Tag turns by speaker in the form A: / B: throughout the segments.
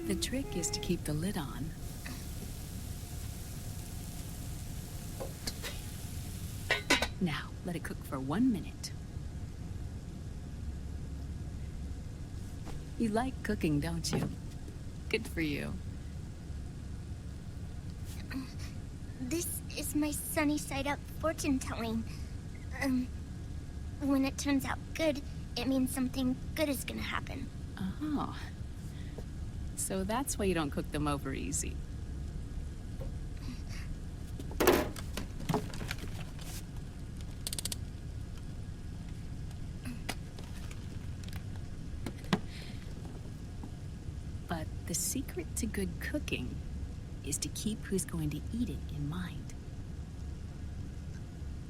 A: The trick is to keep the lid on. Now, let it cook for 1 minute. You like cooking, don't you? Good for you.
B: This is my sunny side up fortune telling. When it turns out good, it means something good is gonna happen.
A: Oh. So that's why you don't cook them over easy. But the secret to good cooking is to keep who's going to eat it in mind.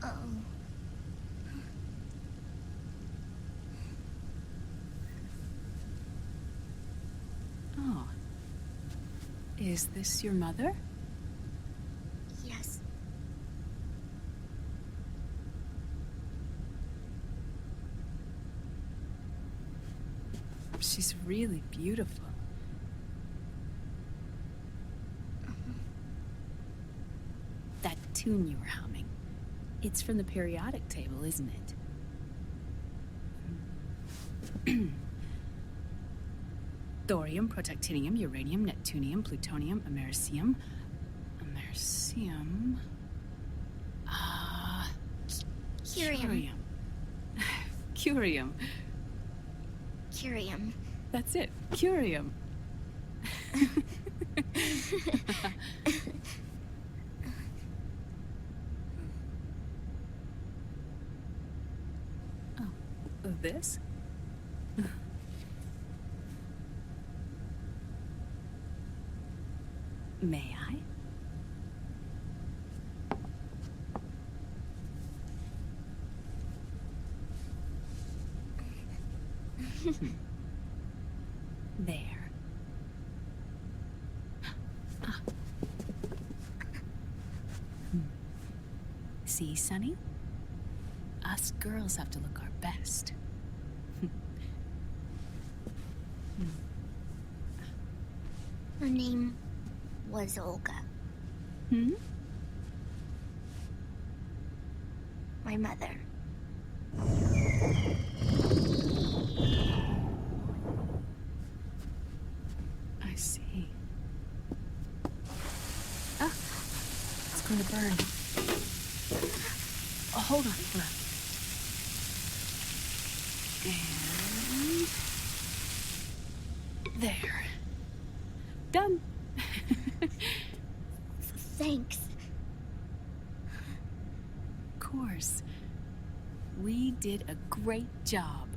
B: Oh.
A: Oh. Is this your mother?
B: Yes.
A: She's really beautiful. That tune you were humming, it's from the periodic table, isn't it? Thorium, protactinium, uranium, neptunium, plutonium, americium. Americium.
B: Curium.
A: Curium.
B: Curium.
A: That's it. Curium. Oh, this? May I? There. See, Sonny? Us girls have to look our best.
B: Her name was Olga.
A: Hmm?
B: My mother.
A: I see. Ah! It's going to burn. Oh, hold on. And... there. Done.
B: Thanks.
A: Of course. We did a great job.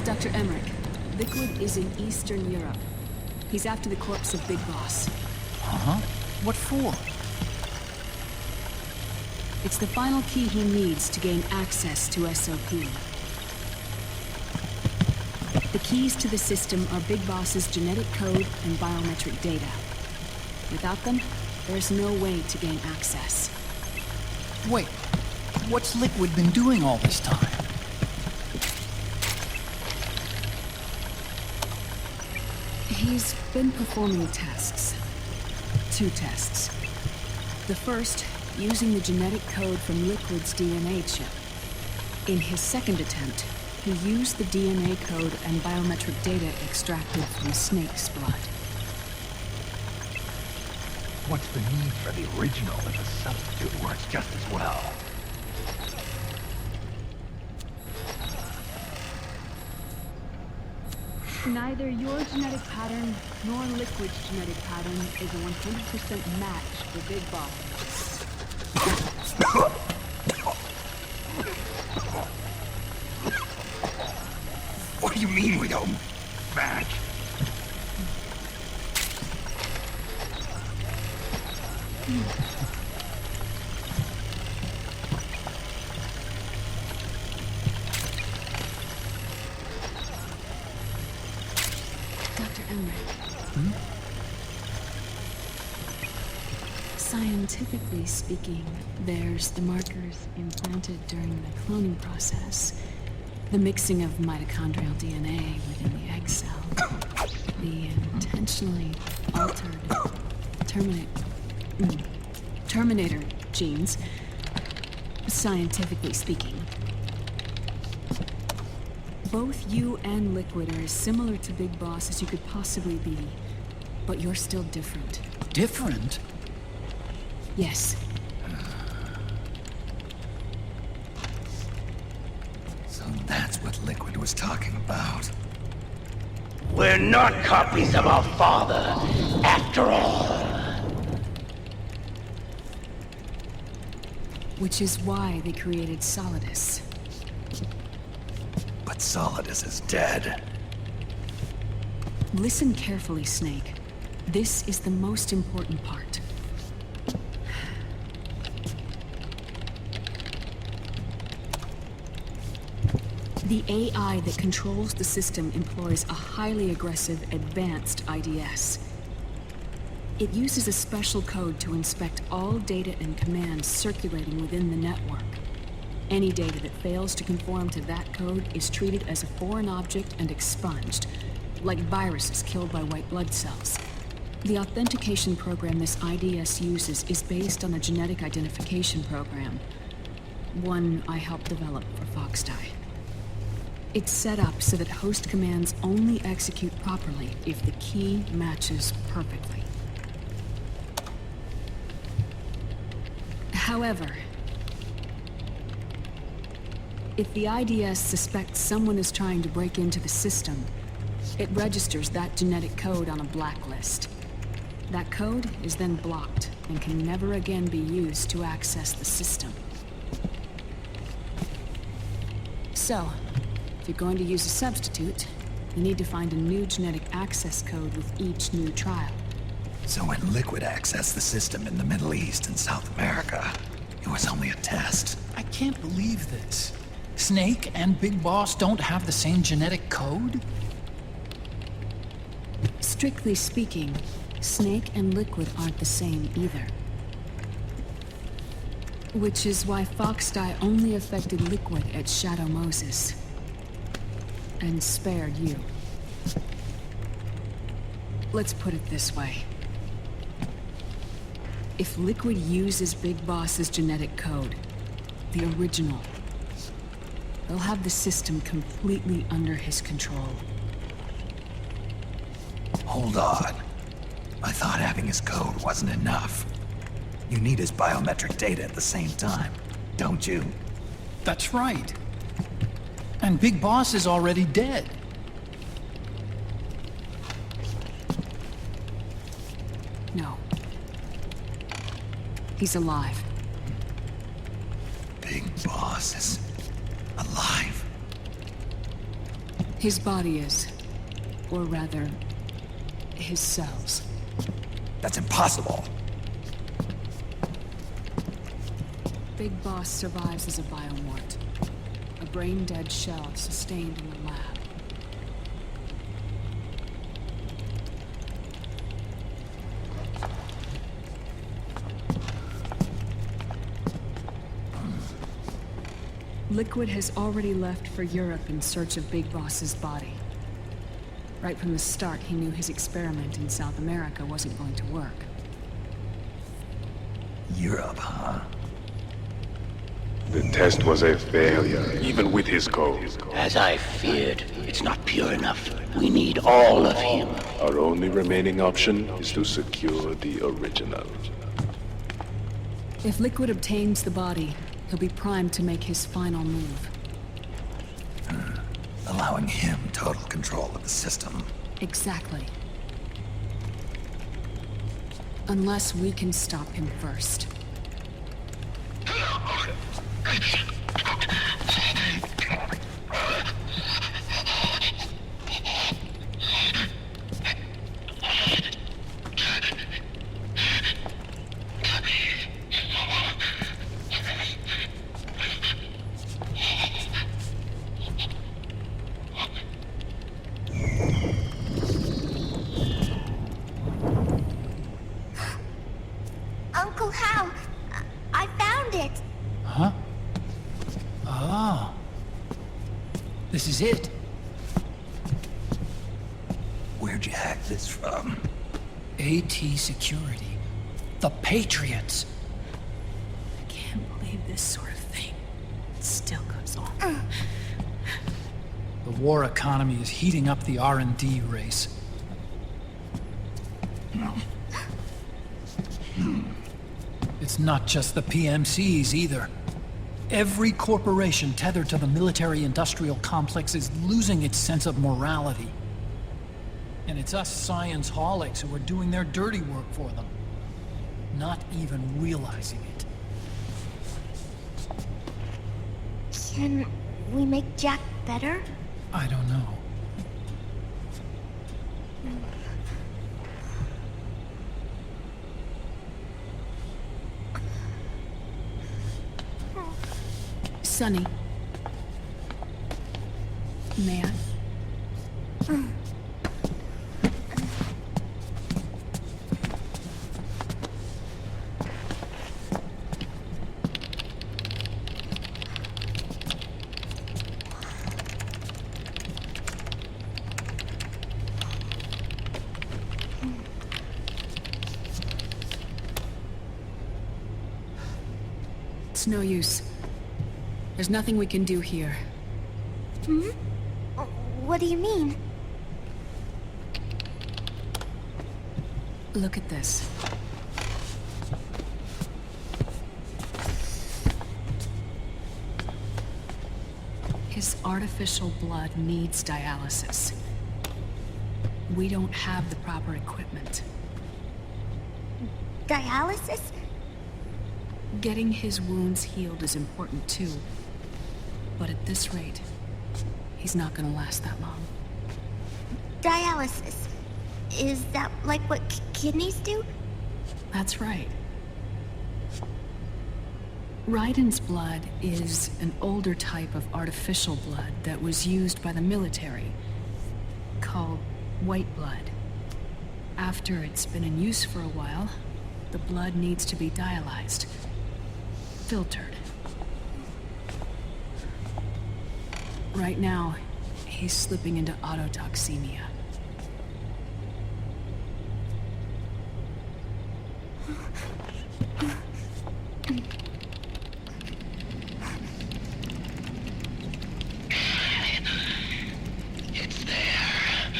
A: Dr. Emmerich, Liquid is in Eastern Europe. He's after the corpse of Big Boss.
C: Uh-huh. What for?
A: It's the final key he needs to gain access to SOP. The keys to the system are Big Boss's genetic code and biometric data. Without them, there's no way to gain access.
C: Wait, what's Liquid been doing all this time?
A: He's been performing tests. 2 tests. The first, using the genetic code from Liquid's DNA chip. In his second attempt, he used the DNA code and biometric data extracted from Snake's blood.
D: What's the need for the original if a substitute works just as well?
A: Neither your genetic pattern nor Liquid's genetic pattern is a 100% match for Big Boss.
D: What do you mean we don't match?
A: Dr. Emmerich. Scientifically speaking, there's the markers implanted during the cloning process, the mixing of mitochondrial DNA within the egg cell, the intentionally altered terminator genes, scientifically speaking. Both you and Liquid are as similar to Big Boss as you could possibly be, but you're still different.
C: Different?
A: Yes.
D: So that's what Liquid was talking about.
E: We're not copies of our father, after all.
A: Which is why they created Solidus.
D: But Solidus is dead.
A: Listen carefully, Snake. This is the most important part. The AI that controls the system employs a highly aggressive, advanced IDS. It uses a special code to inspect all data and commands circulating within the network. Any data that fails to conform to that code is treated as a foreign object and expunged, like viruses killed by white blood cells. The authentication program this IDS uses is based on a genetic identification program, one I helped develop for Foxdie. It's set up so that host commands only execute properly if the key matches perfectly. However, if the IDS suspects someone is trying to break into the system, it registers that genetic code on a blacklist. That code is then blocked and can never again be used to access the system. So, if you're going to use a substitute, you need to find a new genetic access code with each new trial.
D: So when Liquid accessed the system in the Middle East and South America, it was only a test.
C: I can't believe this. Snake and Big Boss don't have the same genetic code?
A: Strictly speaking, Snake and Liquid aren't the same either. Which is why Foxdie only affected Liquid at Shadow Moses. And spared you. Let's put it this way. If Liquid uses Big Boss's genetic code, the original, they'll have the system completely under his control.
D: Hold on. I thought having his code wasn't enough. You need his biometric data at the same time, don't you?
C: That's right. And Big Boss is already dead.
A: No. He's alive.
D: Big Boss is alive.
A: His body is. Or rather, his cells.
D: That's impossible.
A: Big Boss survives as a biomort. A brain-dead shell sustained in the lab. Liquid has already left for Europe in search of Big Boss's body. Right from the start, he knew his experiment in South America wasn't going to work.
D: Europe, huh?
F: The test was a failure, even with his code.
E: As I feared, it's not pure enough. We need all of him.
F: Our only remaining option is to secure the original.
A: If Liquid obtains the body, he'll be primed to make his final move.
D: Allowing him total control of the system.
A: Exactly. Unless we can stop him first.
C: This is it.
D: Where'd you hack this from?
C: AT Security. The Patriots.
A: I can't believe this sort of thing still goes on.
C: The war economy is heating up the R&D race. It's not just the PMCs either. Every corporation tethered to the military-industrial complex is losing its sense of morality. And it's us science-holics who are doing their dirty work for them, not even realizing it.
B: Can we make Jack better?
C: I don't know.
A: Sonny. May I? It's no use. There's nothing we can do here.
B: Hmm? What do you mean?
A: Look at this. His artificial blood needs dialysis. We don't have the proper equipment.
B: Dialysis?
A: Getting his wounds healed is important too. But at this rate, he's not gonna last that long.
B: Dialysis. Is that like what kidneys do?
A: That's right. Raiden's blood is an older type of artificial blood that was used by the military, called white blood. After it's been in use for a while, the blood needs to be dialyzed, filtered. Right now, he's slipping into autotoxemia.
E: It's there.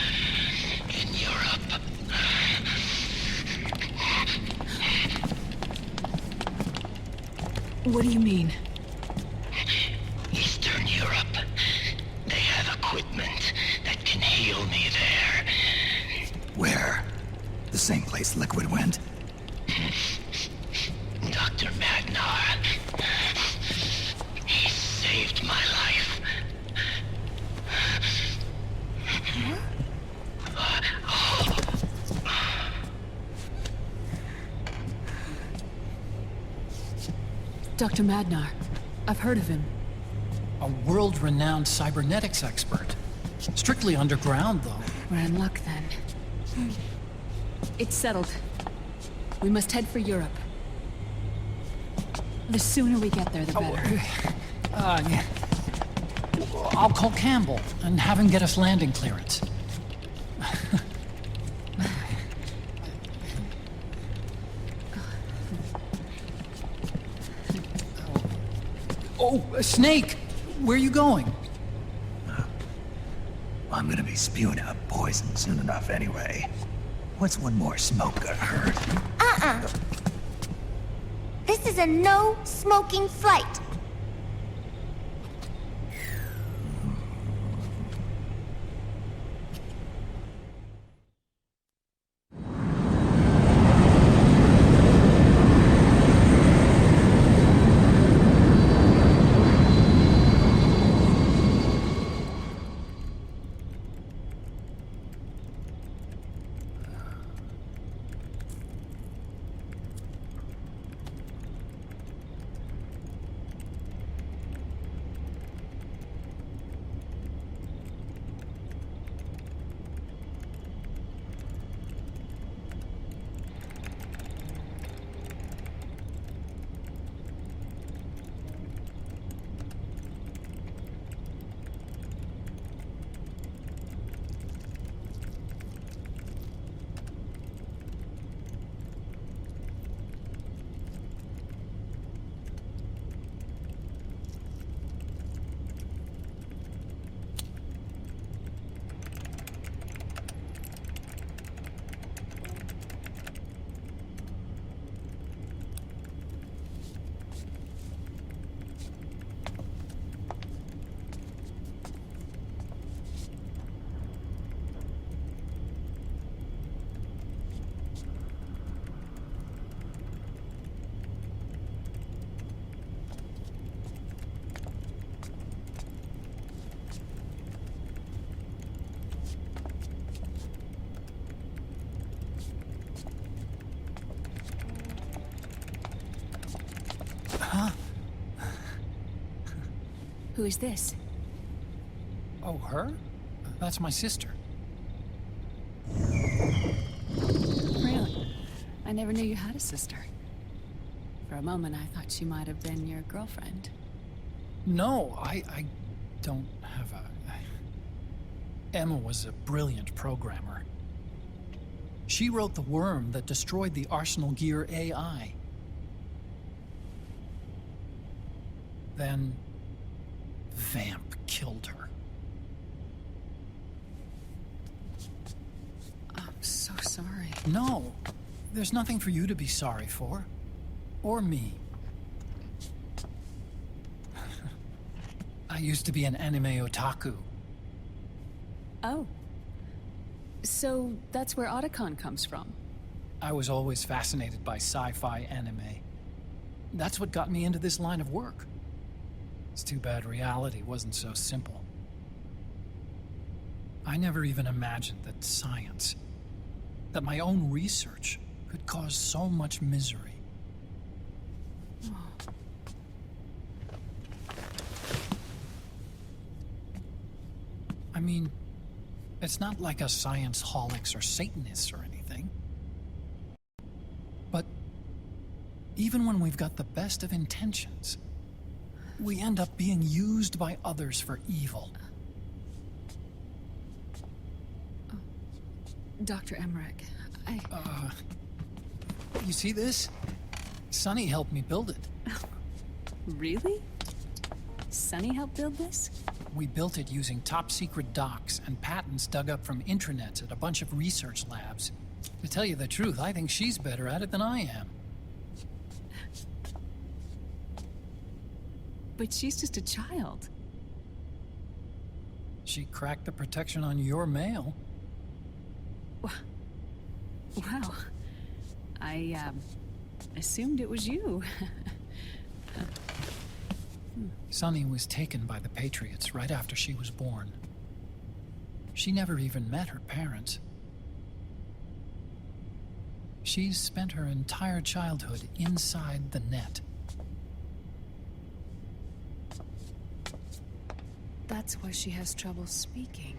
E: In Europe.
A: What do you mean?
E: Eastern Europe. They have equipment that can heal me there.
D: Where? The same place Liquid went?
E: Dr. Magnar. He saved my life.
A: Dr. Magnar. I've heard of him.
C: A world-renowned cybernetics expert. Strictly underground, though.
A: We're in luck then. It's settled. We must head for Europe. The sooner we get there, the better.
C: Yeah. I'll call Campbell and have him get us landing clearance. Oh, Snake! Where are you going?
D: I'm gonna be spewing out poison soon enough anyway. What's one more smoke gonna hurt?
B: This is a no smoking flight.
A: Who is this?
C: Oh, her? That's my sister.
A: Really? I never knew you had a sister. For a moment, I thought she might have been your girlfriend.
C: No, I don't have a... Emma was a brilliant programmer. She wrote the worm that destroyed the Arsenal Gear AI. Then... Vamp killed her.
A: I'm so sorry.
C: No, there's nothing for you to be sorry for. Or me. I used to be an anime otaku.
A: Oh. So that's where Otacon comes from.
C: I was always fascinated by sci-fi anime. That's what got me into this line of work. It's too bad reality wasn't so simple. I never even imagined that science, that my own research, could cause so much misery. I mean, it's not like us science-holics or Satanists or anything. But even when we've got the best of intentions, we end up being used by others for evil.
A: Dr. Emmerich,
C: You see this? Sonny helped me build it.
A: Really? Sunny helped build this?
C: We built it using top-secret docs and patents dug up from intranets at a bunch of research labs. To tell you the truth, I think she's better at it than I am.
A: But she's just a child.
C: She cracked the protection on your mail.
A: Wow. I, assumed it was you.
C: Sunny was taken by the Patriots right after she was born. She never even met her parents. She's spent her entire childhood inside the net.
A: That's why she has trouble speaking.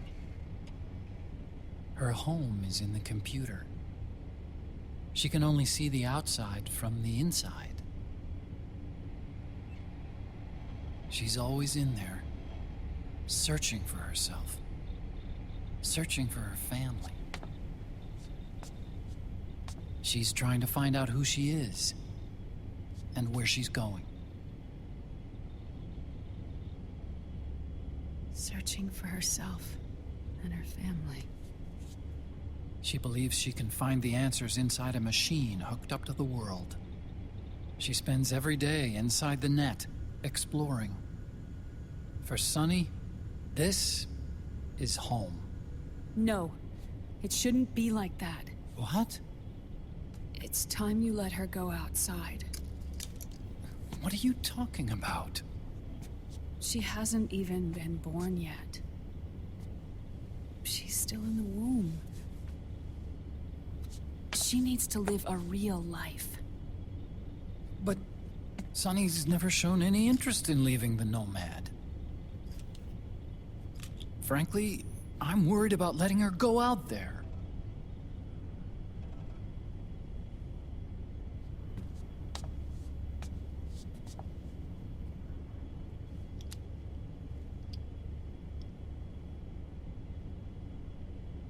C: Her home is in the computer. She can only see the outside from the inside. She's always in there, searching for herself, searching for her family. She's trying to find out who she is and where she's going.
A: Searching for herself and her family.
C: She believes she can find the answers inside a machine hooked up to the world. She spends every day inside the net, exploring. For Sunny, this is home.
A: No, it shouldn't be like that.
C: What?
A: It's time you let her go outside.
C: What are you talking about?
A: She hasn't even been born yet. She's still in the womb. She needs to live a real life.
C: But Sunny's never shown any interest in leaving the Nomad. Frankly, I'm worried about letting her go out there.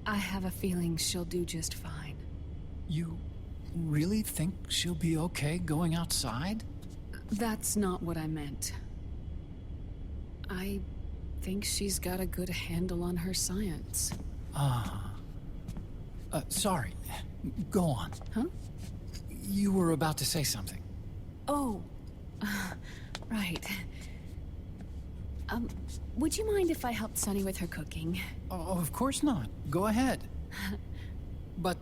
A: I have a feeling she'll do just fine.
C: You really think she'll be okay going outside?
A: That's not what I meant. I think she's got a good handle on her science.
C: Sorry. Go on.
A: Huh?
C: You were about to say something.
A: Oh, right. Would you mind if I helped Sunny with her cooking?
C: Oh, of course not. Go ahead. But,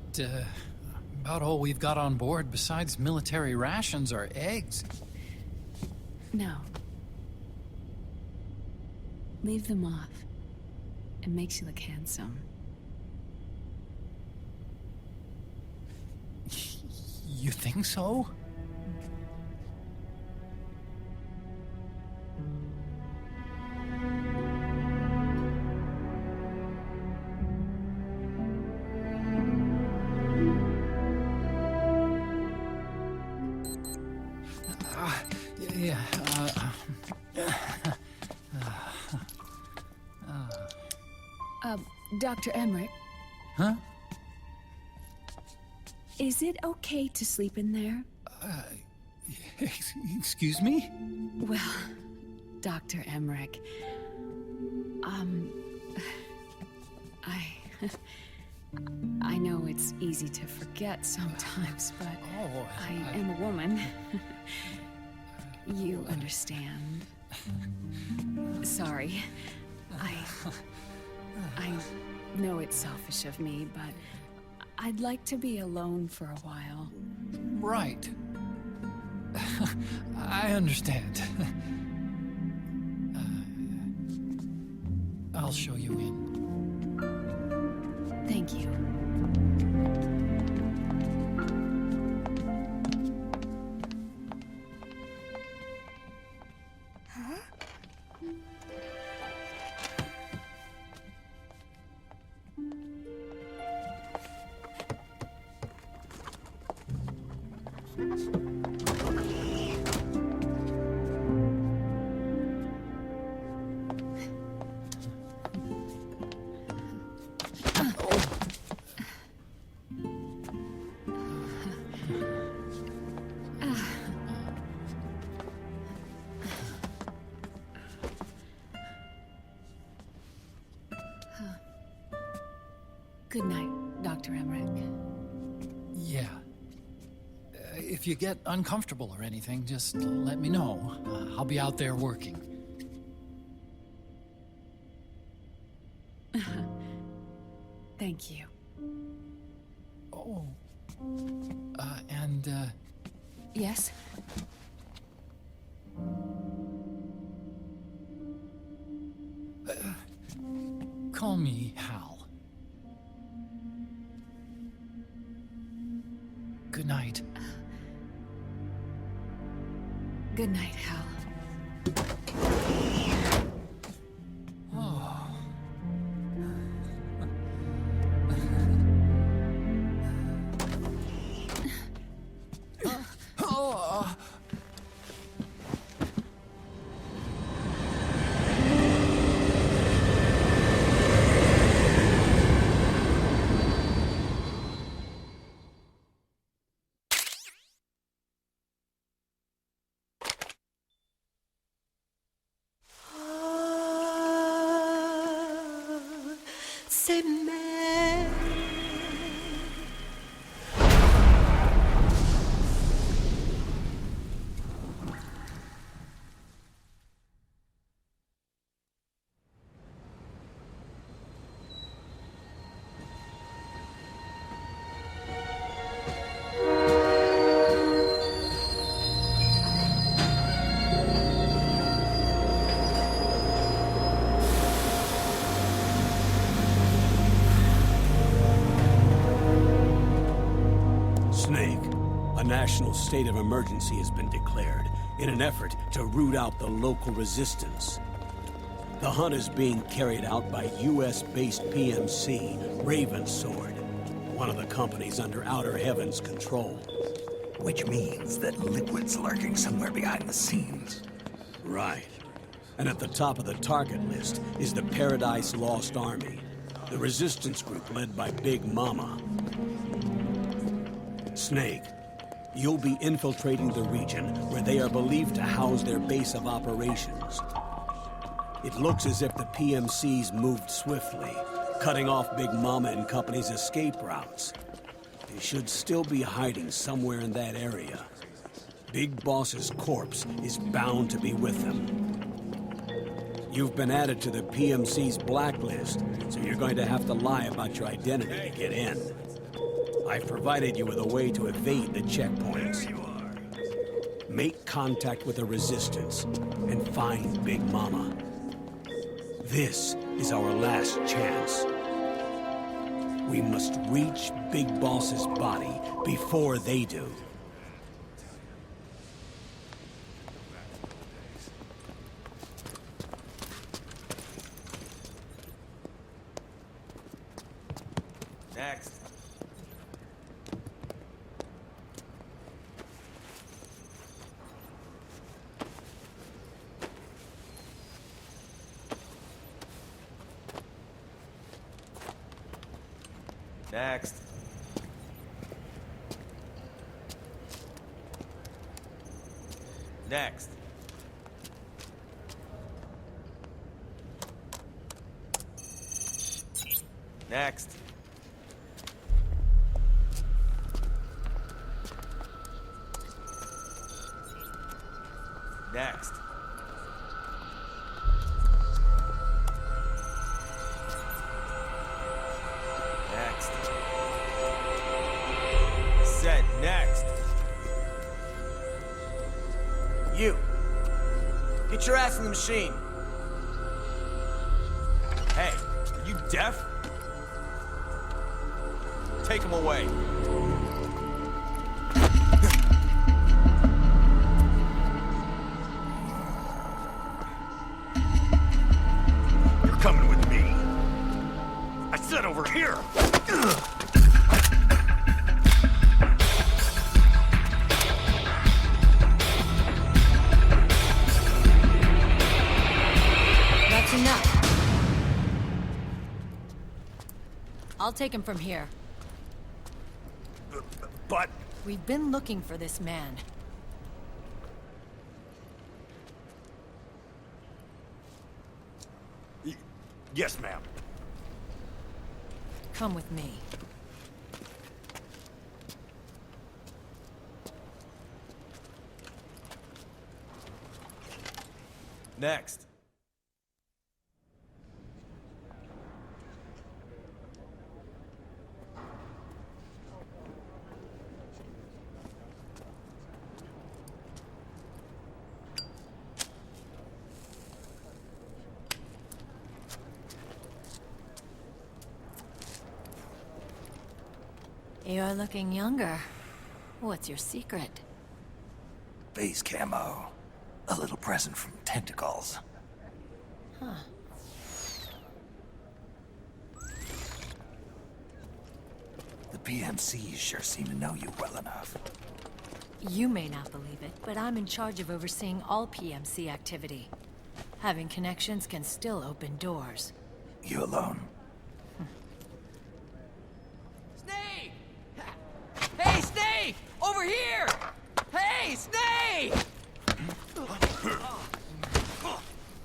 C: about all we've got on board besides military rations are eggs.
A: No. Leave them off. It makes you look handsome.
C: You think so?
A: Dr. Emmerich,
C: Huh?
A: is it okay to sleep in there?
C: Excuse me?
A: Well, Dr. Emmerich, I know it's easy to forget sometimes, but I am a woman. You understand. Sorry. I know it's selfish of me, but I'd like to be alone for a while.
C: Right. I understand. I'll show you in.
A: Thank you. Good night, Dr. Emmerich.
C: Yeah. If you get uncomfortable or anything, just let me know. I'll be out there working.
A: Thank you.
C: Oh. And,
A: Yes?
C: call me Hal. Good night.
A: Good night, Hal.
G: A national state of emergency has been declared in an effort to root out the local resistance. The hunt is being carried out by US-based PMC, Ravensword, one of the companies under Outer Heaven's control.
D: Which means that Liquid's lurking somewhere behind the scenes.
G: Right. And at the top of the target list is the Paradise Lost Army, the resistance group led by Big Mama. Snake, you'll be infiltrating the region where they are believed to house their base of operations. It looks as if the PMC's moved swiftly, cutting off Big Mama and company's escape routes. They should still be hiding somewhere in that area. Big Boss's corpse is bound to be with them. You've been added to the PMC's blacklist, so you're going to have to lie about your identity to get in. I've provided you with a way to evade the checkpoints. Make contact with the Resistance and find Big Mama. This is our last chance. We must reach Big Boss's body before they do.
H: Next. Next. Next. Next. Next. Next. Said next. You. Get your ass in the machine. Hey, are you deaf? Take him away.
E: You're coming with me. I said over here.
I: That's enough. I'll take him from here.
E: But...
I: We've been looking for this man.
E: Yes, ma'am.
I: Come with me.
H: Next.
I: You're looking younger. What's your secret?
D: Base camo. A little present from tentacles.
I: Huh.
D: The PMCs sure seem to know you well enough.
I: You may not believe it, but I'm in charge of overseeing all PMC activity. Having connections can still open doors.
D: You alone?
J: Snake! Hey, Snake! Over here! Hey, Snake!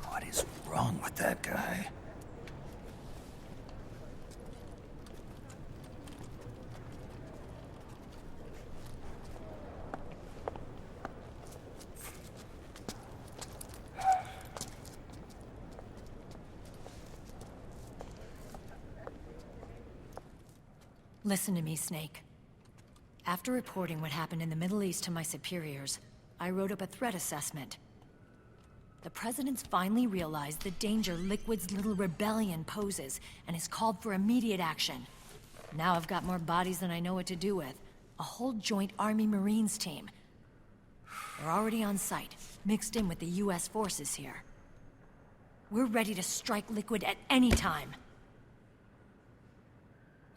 D: What is wrong with that guy?
I: Listen to me, Snake. After reporting what happened in the Middle East to my superiors, I wrote up a threat assessment. The President's finally realized the danger Liquid's little rebellion poses, and has called for immediate action. Now I've got more bodies than I know what to do with. A whole joint Army-Marines team. They're already on site, mixed in with the US forces here. We're ready to strike Liquid at any time.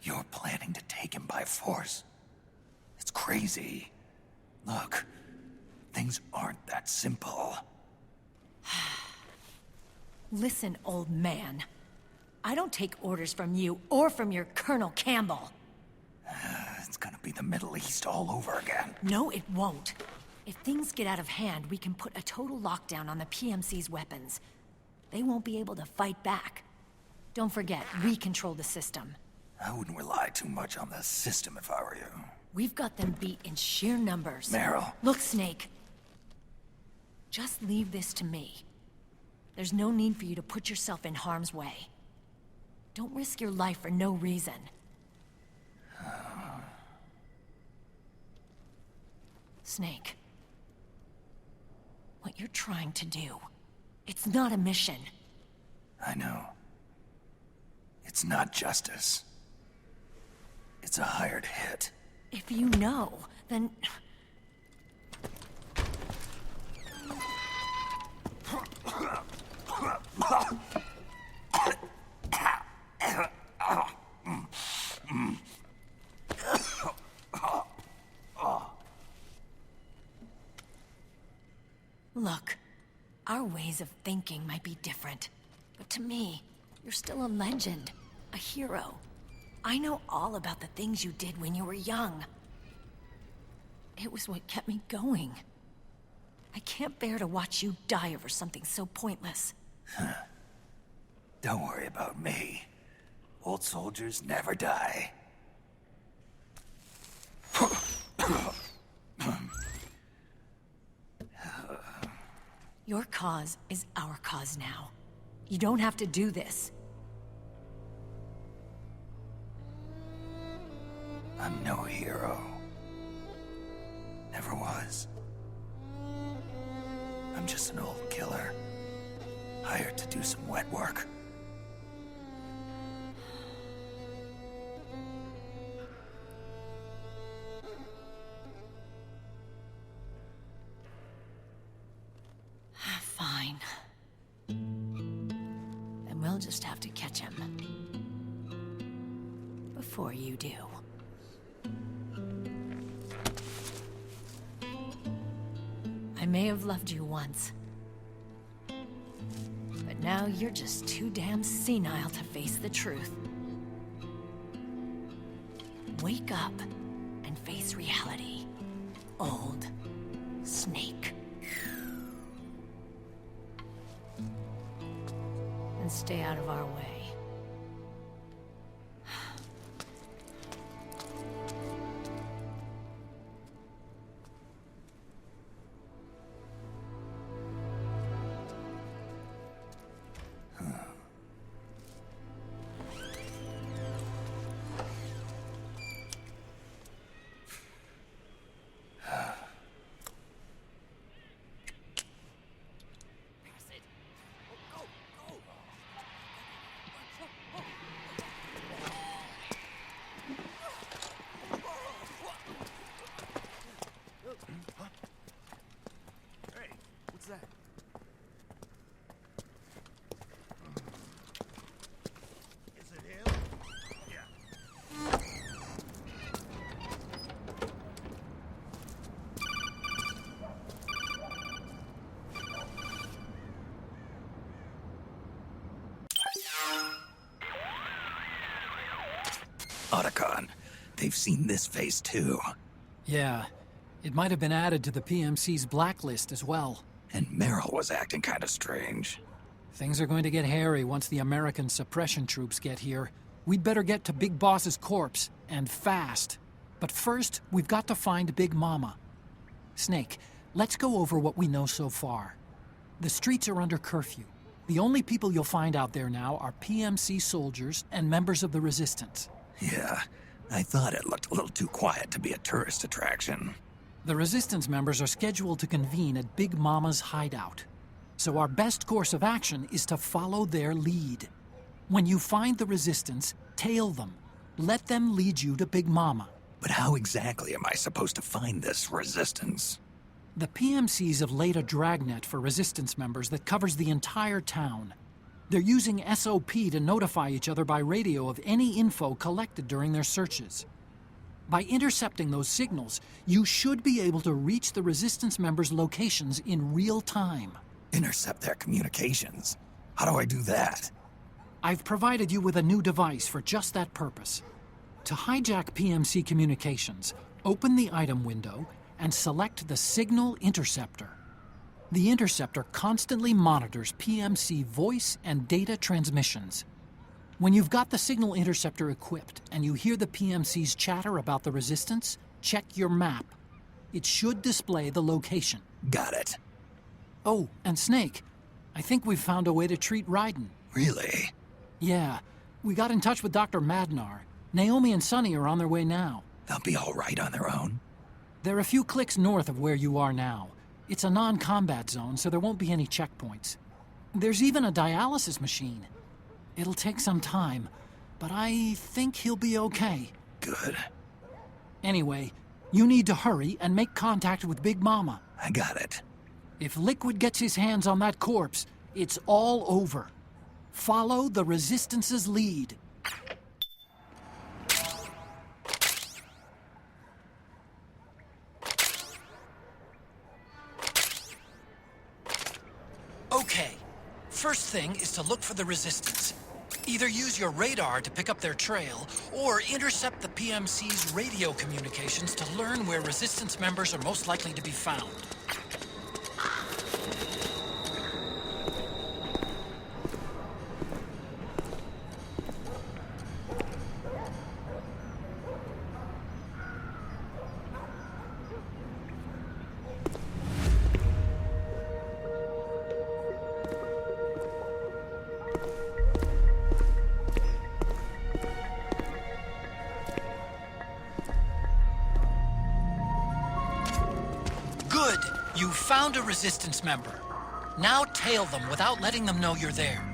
D: You're planning to take him by force? It's crazy. Look, things aren't that simple.
I: Listen, old man. I don't take orders from you or from your Colonel Campbell.
D: It's gonna be the Middle East all over again.
I: No, it won't. If things get out of hand, we can put a total lockdown on the PMC's weapons. They won't be able to fight back. Don't forget, we control the system.
D: I wouldn't rely too much on the system if I were you.
I: We've got them beat in sheer numbers.
D: Meryl.
I: Look, Snake. Just leave this to me. There's no need for you to put yourself in harm's way. Don't risk your life for no reason. Snake. What you're trying to do, it's not a mission.
D: I know. It's not justice. It's a hired hit.
I: If you know, then... Look, our ways of thinking might be different, but to me, you're still a legend, a hero. I know all about the things you did when you were young. It was what kept me going. I can't bear to watch you die over something so pointless.
D: Don't worry about me. Old soldiers never die.
I: Your cause is our cause now. You don't have to do this.
D: I'm no hero. Never was. I'm just an old killer, hired to do some wet work.
I: Fine. Then we'll just have to catch him. Before you do. I may have loved you once. But now you're just too damn senile to face the truth. Wake up and face reality. Old Snake. And stay out of our way.
D: Otacon, they've seen this face too.
C: Yeah, it might have been added to the PMC's blacklist as well.
D: And Meryl was acting kind of strange.
C: Things are going to get hairy once the American suppression troops get here. We'd better get to Big Boss's corpse, and fast. But first, we've got to find Big Mama. Snake, let's go over what we know so far. The streets are under curfew. The only people you'll find out there now are PMC soldiers and members of the Resistance.
D: Yeah, I thought it looked a little too quiet to be a tourist attraction.
C: The Resistance members are scheduled to convene at Big Mama's hideout. So our best course of action is to follow their lead. When you find the Resistance, tail them. Let them lead you to Big Mama.
D: But how exactly am I supposed to find this Resistance?
C: The PMCs have laid a dragnet for Resistance members that covers the entire town. They're using SOP to notify each other by radio of any info collected during their searches. By intercepting those signals, you should be able to reach the Resistance members' locations in real time.
D: Intercept their communications? How do I do that?
C: I've provided you with a new device for just that purpose. To hijack PMC communications, open the item window and select the Signal Interceptor. The interceptor constantly monitors PMC voice and data transmissions. When you've got the Signal Interceptor equipped and you hear the PMC's chatter about the Resistance, check your map. It should display the location.
D: Got it.
C: Oh, and Snake, I think we've found a way to treat Raiden.
D: Really?
C: Yeah, we got in touch with Dr. Madnar. Naomi and Sonny are on their way now.
D: They'll be all right on their own.
C: They're a few clicks north of where you are now. It's a non-combat zone, so there won't be any checkpoints. There's even a dialysis machine. It'll take some time, but I think he'll be okay.
D: Good.
C: Anyway, you need to hurry and make contact with Big Mama.
D: I got it.
C: If Liquid gets his hands on that corpse, it's all over. Follow the Resistance's lead. Okay. First thing is to look for the Resistance. Either use your radar to pick up their trail, or intercept the PMC's radio communications to learn where Resistance members are most likely to be found. Good! You found a Resistance member. Now tail them without letting them know you're there.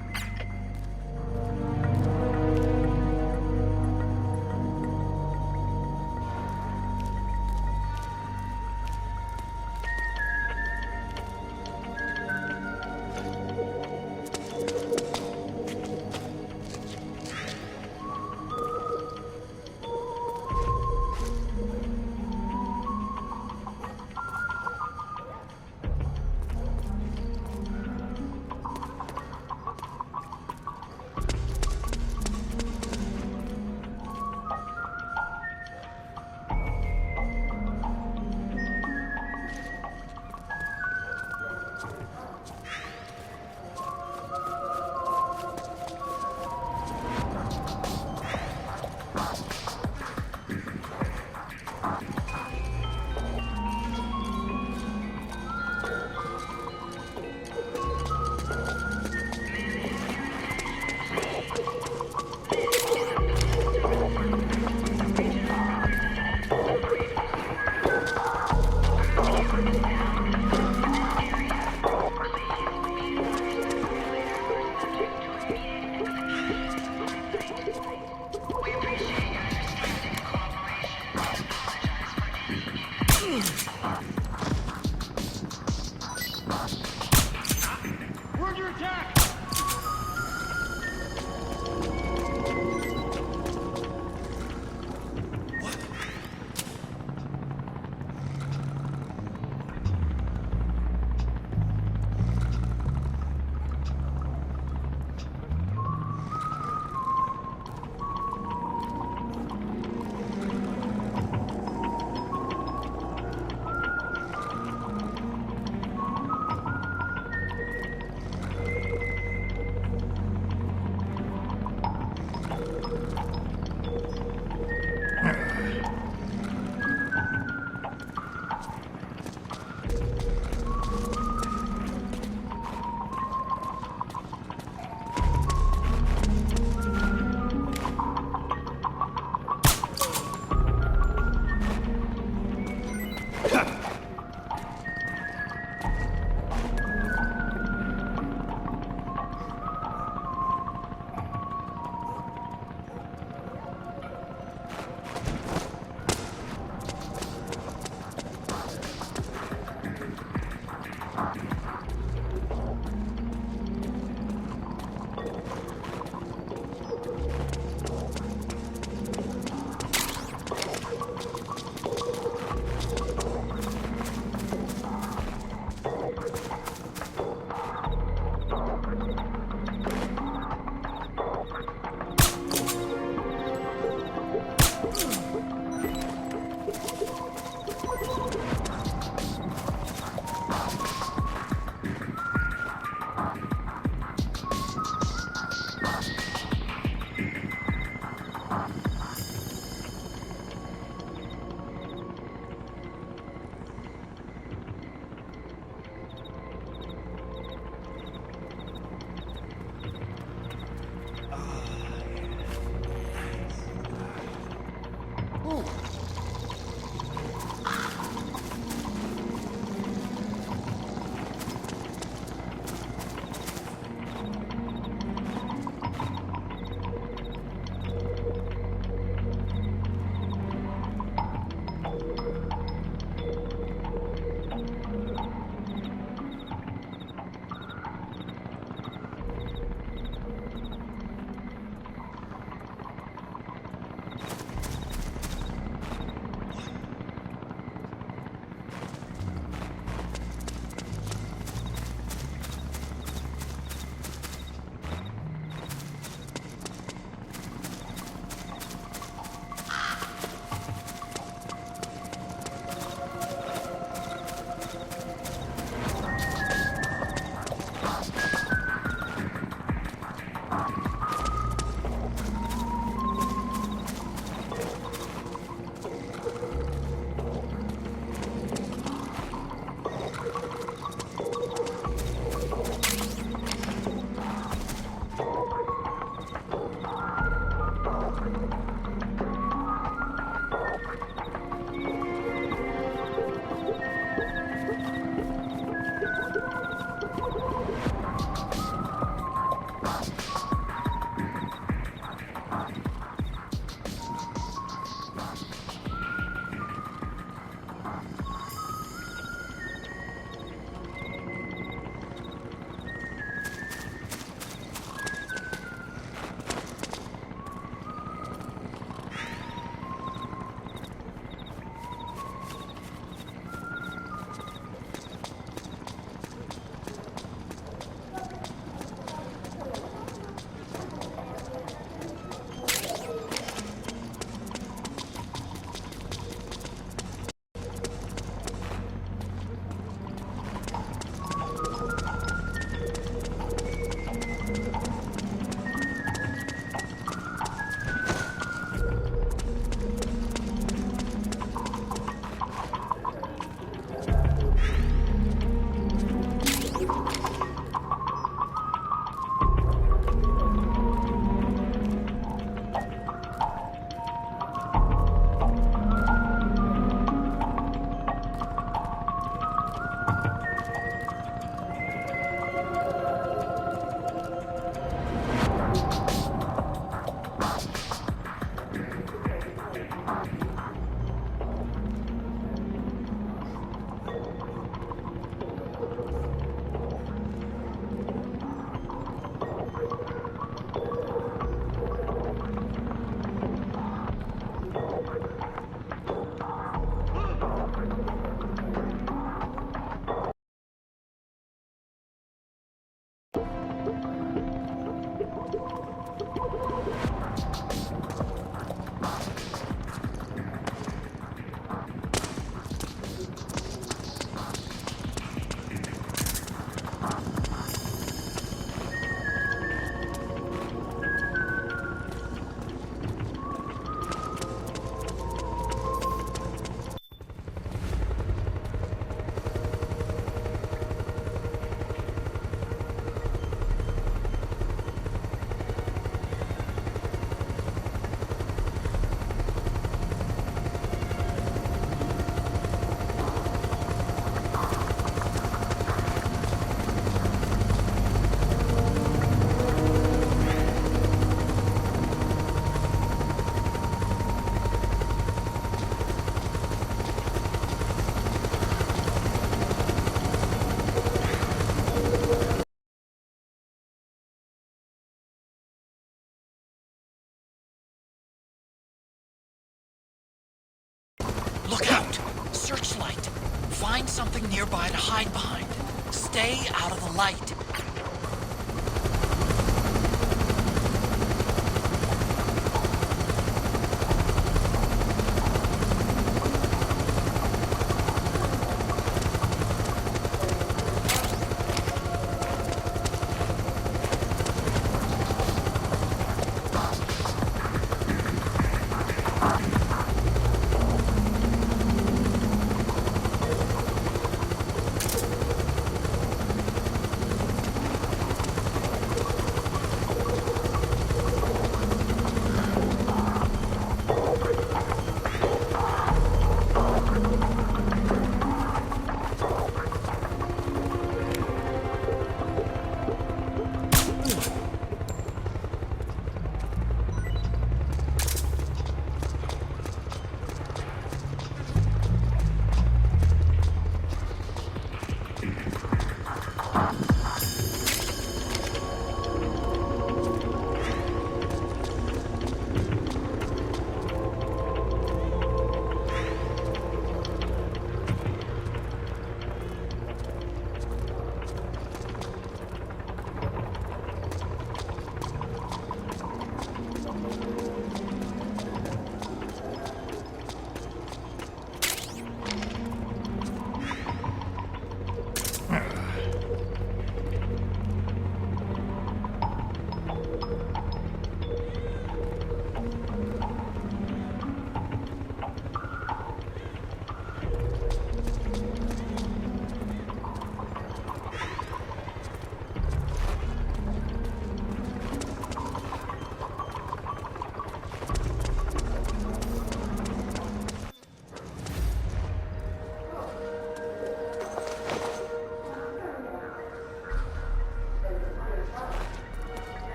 C: Find something nearby to hide behind. Stay out of the light.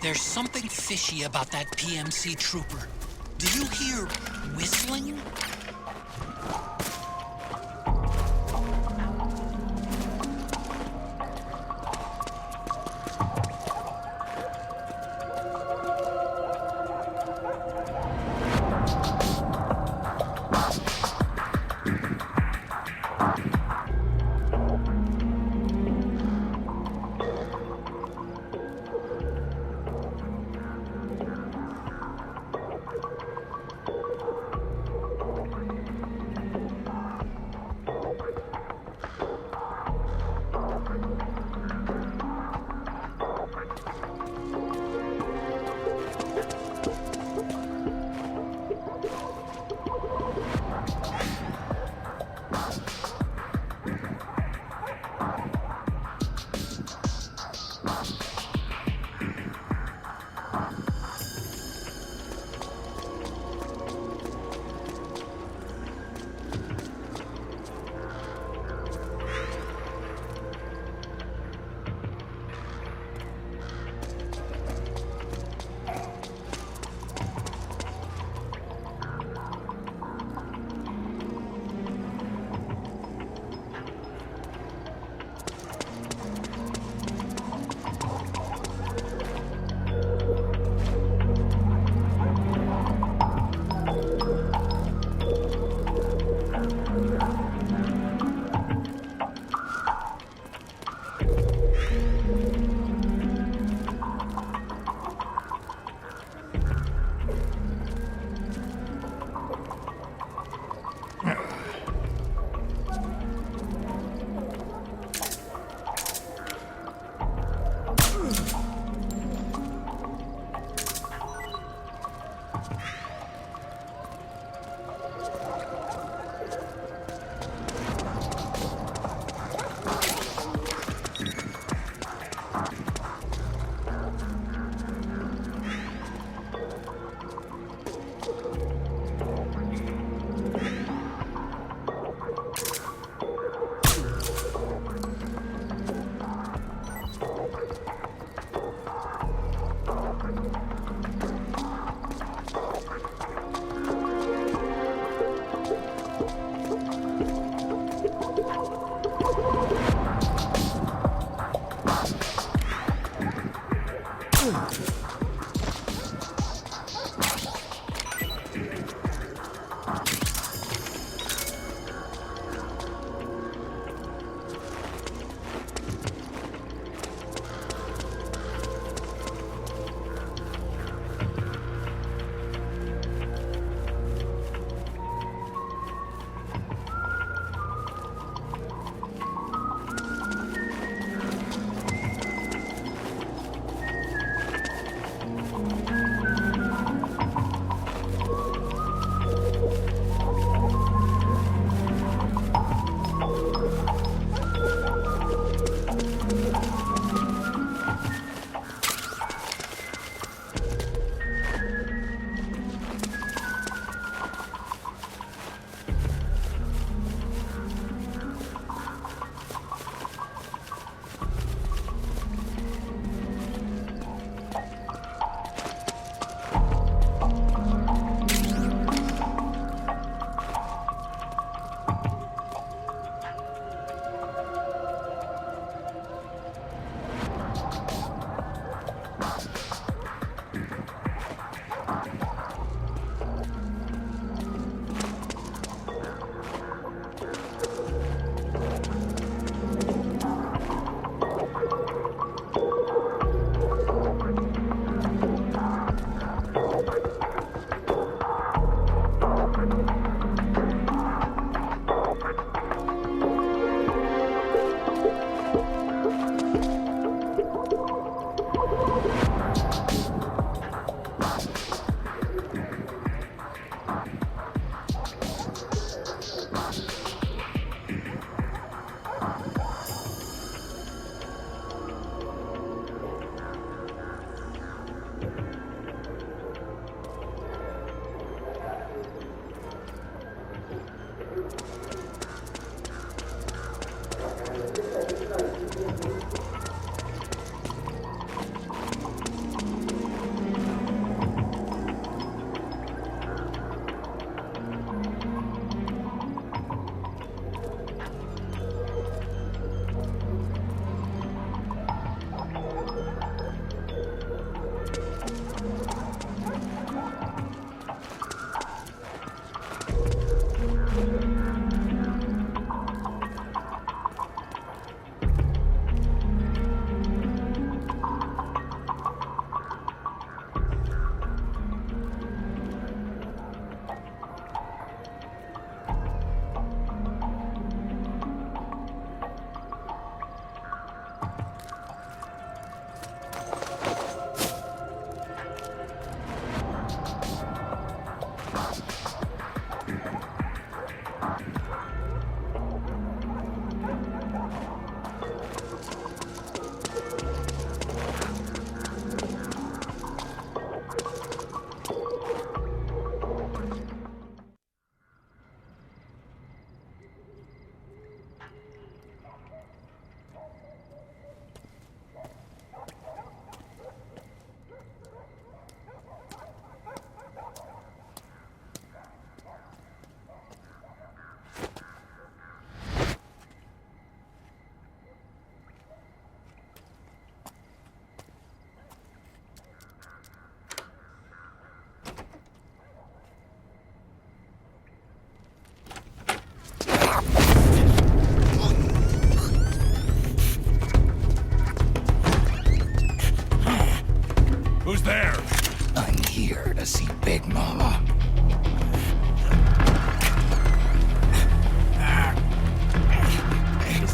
C: There's something fishy about that PMC trooper. Do you hear whistling?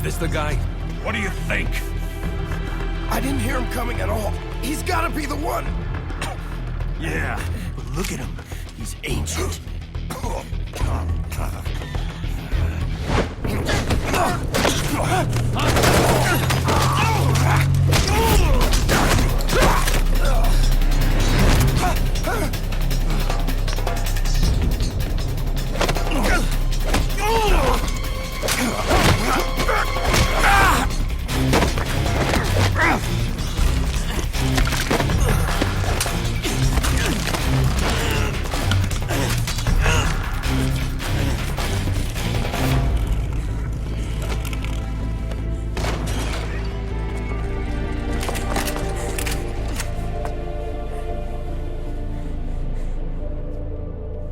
K: this the guy? What do you think?
L: I didn't hear him coming at all. He's gotta be the one!
K: Yeah, but look at him. He's ancient.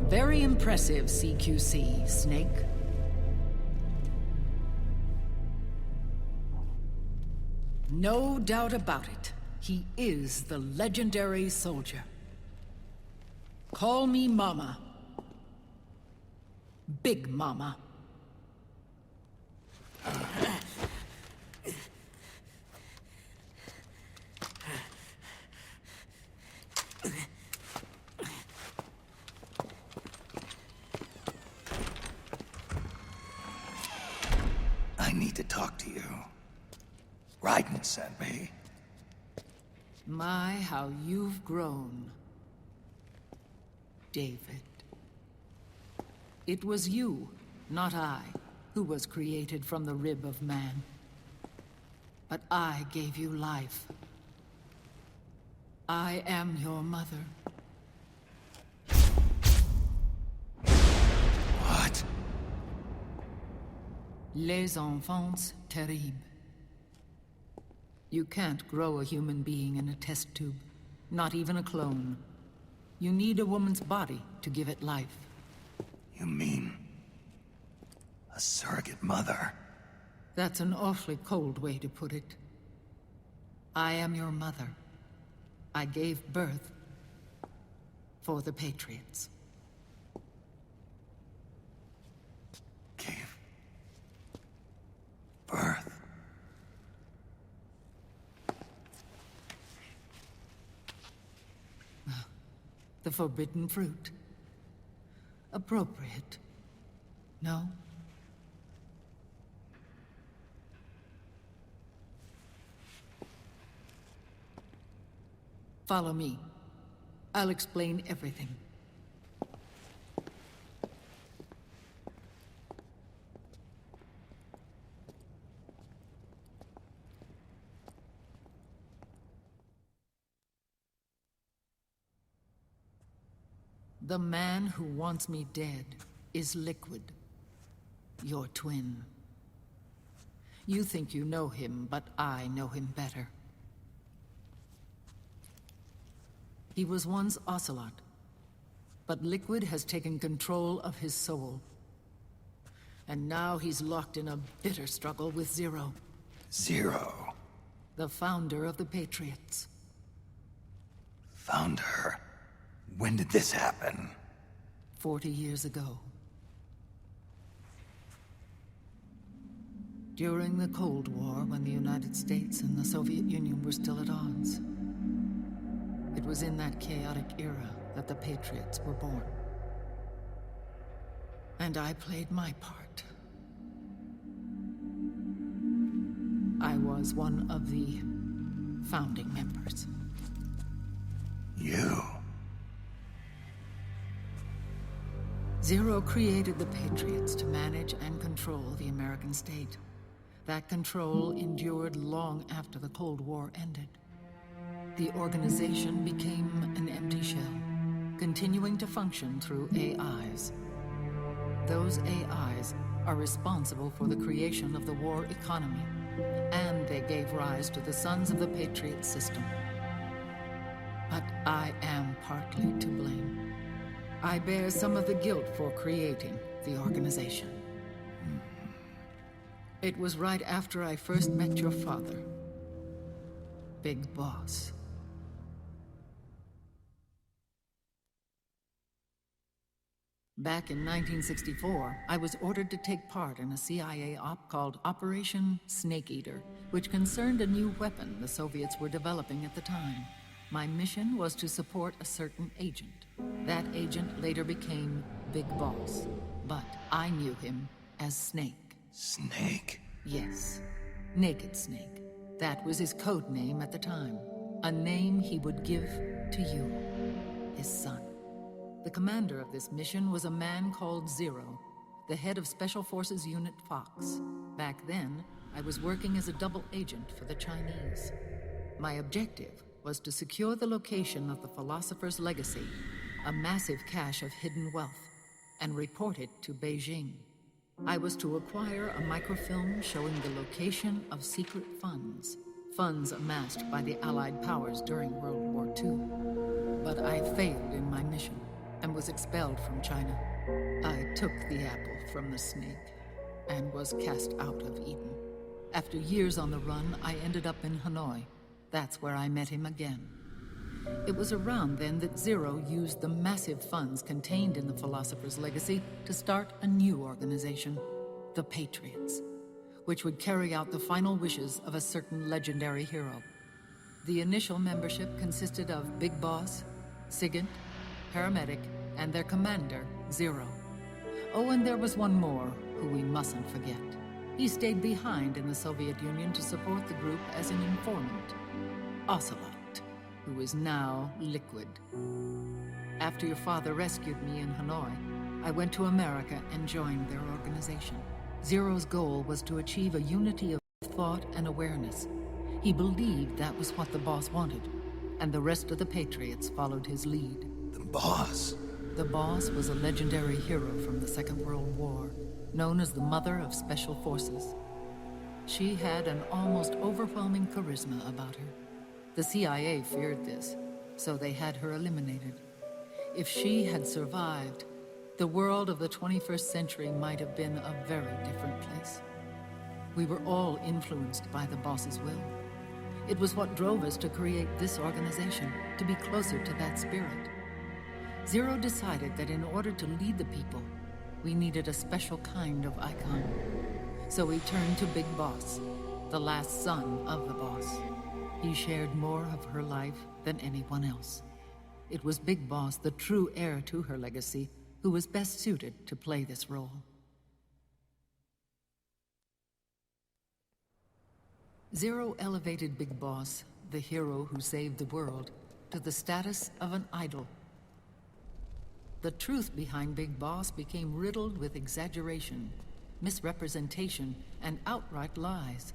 A: Very impressive, CQC, Snake. No doubt about it. He is the legendary soldier. Call me Mama. Big Mama.
D: I need to talk to you. Raiden sent me.
A: My, how you've grown, David. It was you, not I, who was created from the rib of man. But I gave you life. I am your mother.
D: What?
A: Les enfants terribles. You can't grow a human being in a test tube, not even a clone. You need a woman's body to give it life.
D: You mean... a surrogate mother?
A: That's an awfully cold way to put it. I am your mother. I gave birth for the Patriots.
D: Gave birth?
A: The forbidden fruit. Appropriate. No? Follow me. I'll explain everything. The man who wants me dead is Liquid, your twin. You think you know him, but I know him better. He was once Ocelot, but Liquid has taken control of his soul. And now he's locked in a bitter struggle with Zero.
D: Zero?
A: The founder of the Patriots.
D: Founder? When did this happen?
A: 40 years ago. During the Cold War, when the United States and the Soviet Union were still at odds. It was in that chaotic era that the Patriots were born. And I played my part. I was one of the founding members.
D: You?
A: Zero created the Patriots to manage and control the American state. That control endured long after the Cold War ended. The organization became an empty shell, continuing to function through AIs. Those AIs are responsible for the creation of the war economy, and they gave rise to the Sons of the Patriot system. But I am partly to blame. I bear some of the guilt for creating the organization. It was right after I first met your father, Big Boss.
M: Back in 1964, I was ordered to take part in a CIA op called Operation Snake Eater, which concerned a new weapon the Soviets were developing at the time. My mission was to support a certain agent. That agent later became Big Boss, but I knew him as Snake.
D: Snake?
M: Yes, Naked Snake. That was his code name at the time. A name he would give to you, his son. The commander of this mission was a man called Zero, the head of Special Forces Unit Fox. Back then, I was working as a double agent for the Chinese. My objective was to secure the location of the Philosopher's Legacy, a massive cache of hidden wealth, and report it to Beijing. I was to acquire a microfilm showing the location of secret funds, funds amassed by the Allied powers during World War II. But I failed in my mission and was expelled from China. I took the apple from the snake and was cast out of Eden. After years on the run, I ended up in Hanoi. That's where I met him again. It was around then that Zero used the massive funds contained in the Philosopher's Legacy to start a new organization, the Patriots, which would carry out the final wishes of a certain legendary hero. The initial membership consisted of Big Boss, Sigint, Paramedic, and their commander, Zero. Oh, and there was one more who we mustn't forget. He stayed behind in the Soviet Union to support the group as an informant, Ocelot, who is now Liquid. After your father rescued me in Hanoi, I went to America and joined their organization. Zero's goal was to achieve a unity of thought and awareness. He believed that was what the boss wanted, and the rest of the Patriots followed his lead.
D: The boss?
M: The boss was a legendary hero from the Second World War, known as the Mother of Special Forces. She had an almost overwhelming charisma about her. The CIA feared this, so they had her eliminated. If she had survived, the world of the 21st century might have been a very different place. We were all influenced by the boss's will. It was what drove us to create this organization, to be closer to that spirit. Zero decided that in order to lead the people, we needed a special kind of icon. So we turned to Big Boss, the last son of the boss. He shared more of her life than anyone else. It was Big Boss, the true heir to her legacy, who was best suited to play this role. Zero elevated Big Boss, the hero who saved the world, to the status of an idol. The truth behind Big Boss became riddled with exaggeration, misrepresentation, and outright lies.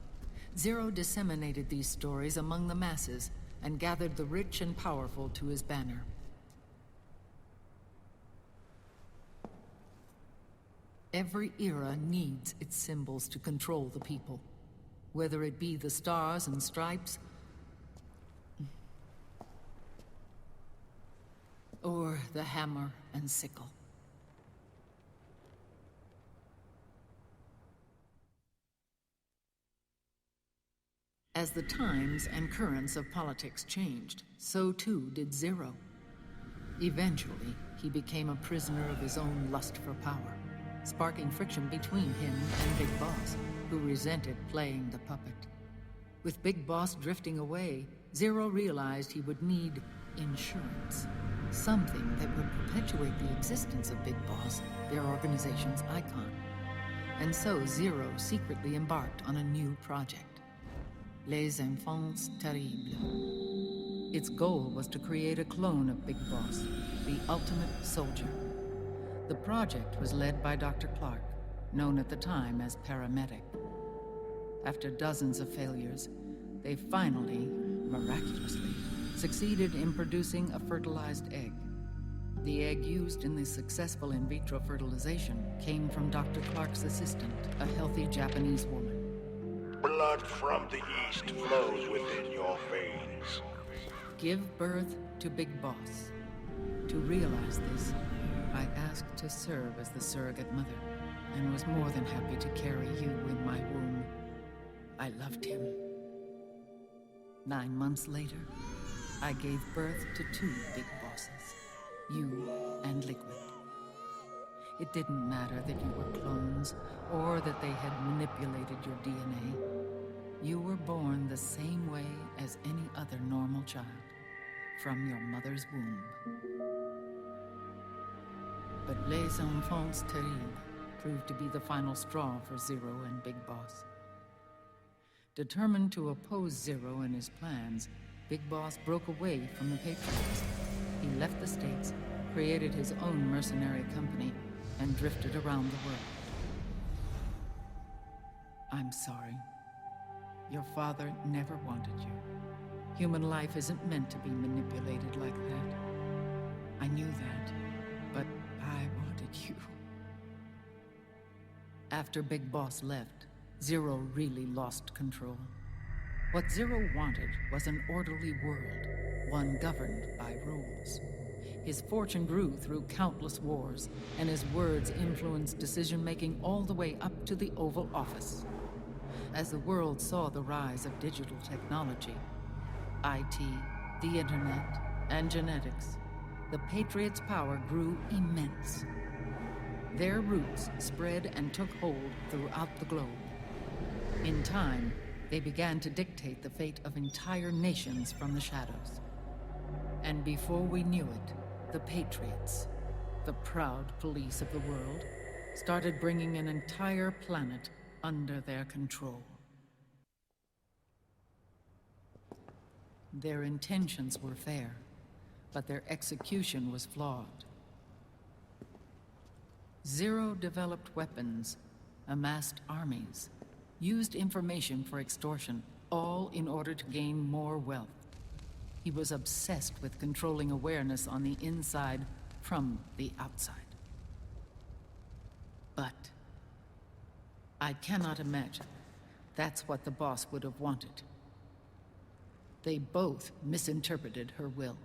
M: Zero disseminated these stories among the masses and gathered the rich and powerful to his banner. Every era needs its symbols to control the people, whether it be the stars and stripes, or the hammer and sickle. As the times and currents of politics changed, so too did Zero. Eventually, he became a prisoner of his own lust for power, sparking friction between him and Big Boss, who resented playing the puppet. With Big Boss drifting away, Zero realized he would need insurance. Something that would perpetuate the existence of Big Boss, their organization's icon. And so Zero secretly embarked on a new project, Les Enfants Terribles. Its goal was to create a clone of Big Boss, the ultimate soldier. The project was led by Dr. Clark, known at the time as Paramedic. After dozens of failures, they finally, miraculously, succeeded in producing a fertilized egg. The egg used in the successful in vitro fertilization came from Dr. Clark's assistant, a healthy Japanese woman.
N: Blood from the east flows within your veins.
M: Give birth to Big Boss. To realize this, I asked to serve as the surrogate mother, and was more than happy to carry you in my womb. I loved him. 9 months later, I gave birth to 2 Big Bosses, you and Liquid. It didn't matter that you were clones, or that they had manipulated your DNA. You were born the same way as any other normal child, from your mother's womb. But les enfants terribles proved to be the final straw for Zero and Big Boss. Determined to oppose Zero and his plans, Big Boss broke away from the Patriots. He left the States, created his own mercenary company, and drifted around the world. I'm sorry. Your father never wanted you. Human life isn't meant to be manipulated like that. I knew that, but I wanted you. After Big Boss left, Zero really lost control. What Zero wanted was an orderly world, one governed by rules. His fortune grew through countless wars, and his words influenced decision-making all the way up to the Oval Office. As the world saw the rise of digital technology, IT, the internet, and genetics, the Patriots' power grew immense. Their roots spread and took hold throughout the globe. In time, they began to dictate the fate of entire nations from the shadows. And before we knew it, the Patriots, the proud police of the world, started bringing an entire planet under their control. Their intentions were fair, but their execution was flawed. Zero developed weapons, amassed armies, used information for extortion, all in order to gain more wealth. He was obsessed with controlling awareness on the inside from the outside. But I cannot imagine that's what the boss would have wanted. They both misinterpreted her will.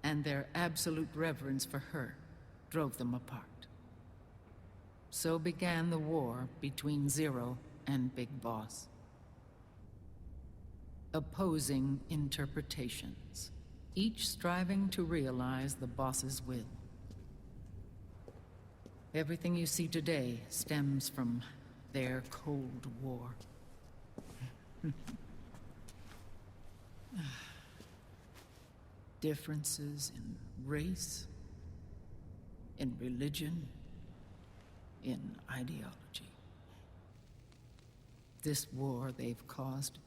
M: And their absolute reverence for her drove them apart. So began the war between Zero and Big Boss. Opposing interpretations, each striving to realize the boss's will. Everything you see today stems from their Cold War. Differences in race, in religion, in ideology. This war they've caused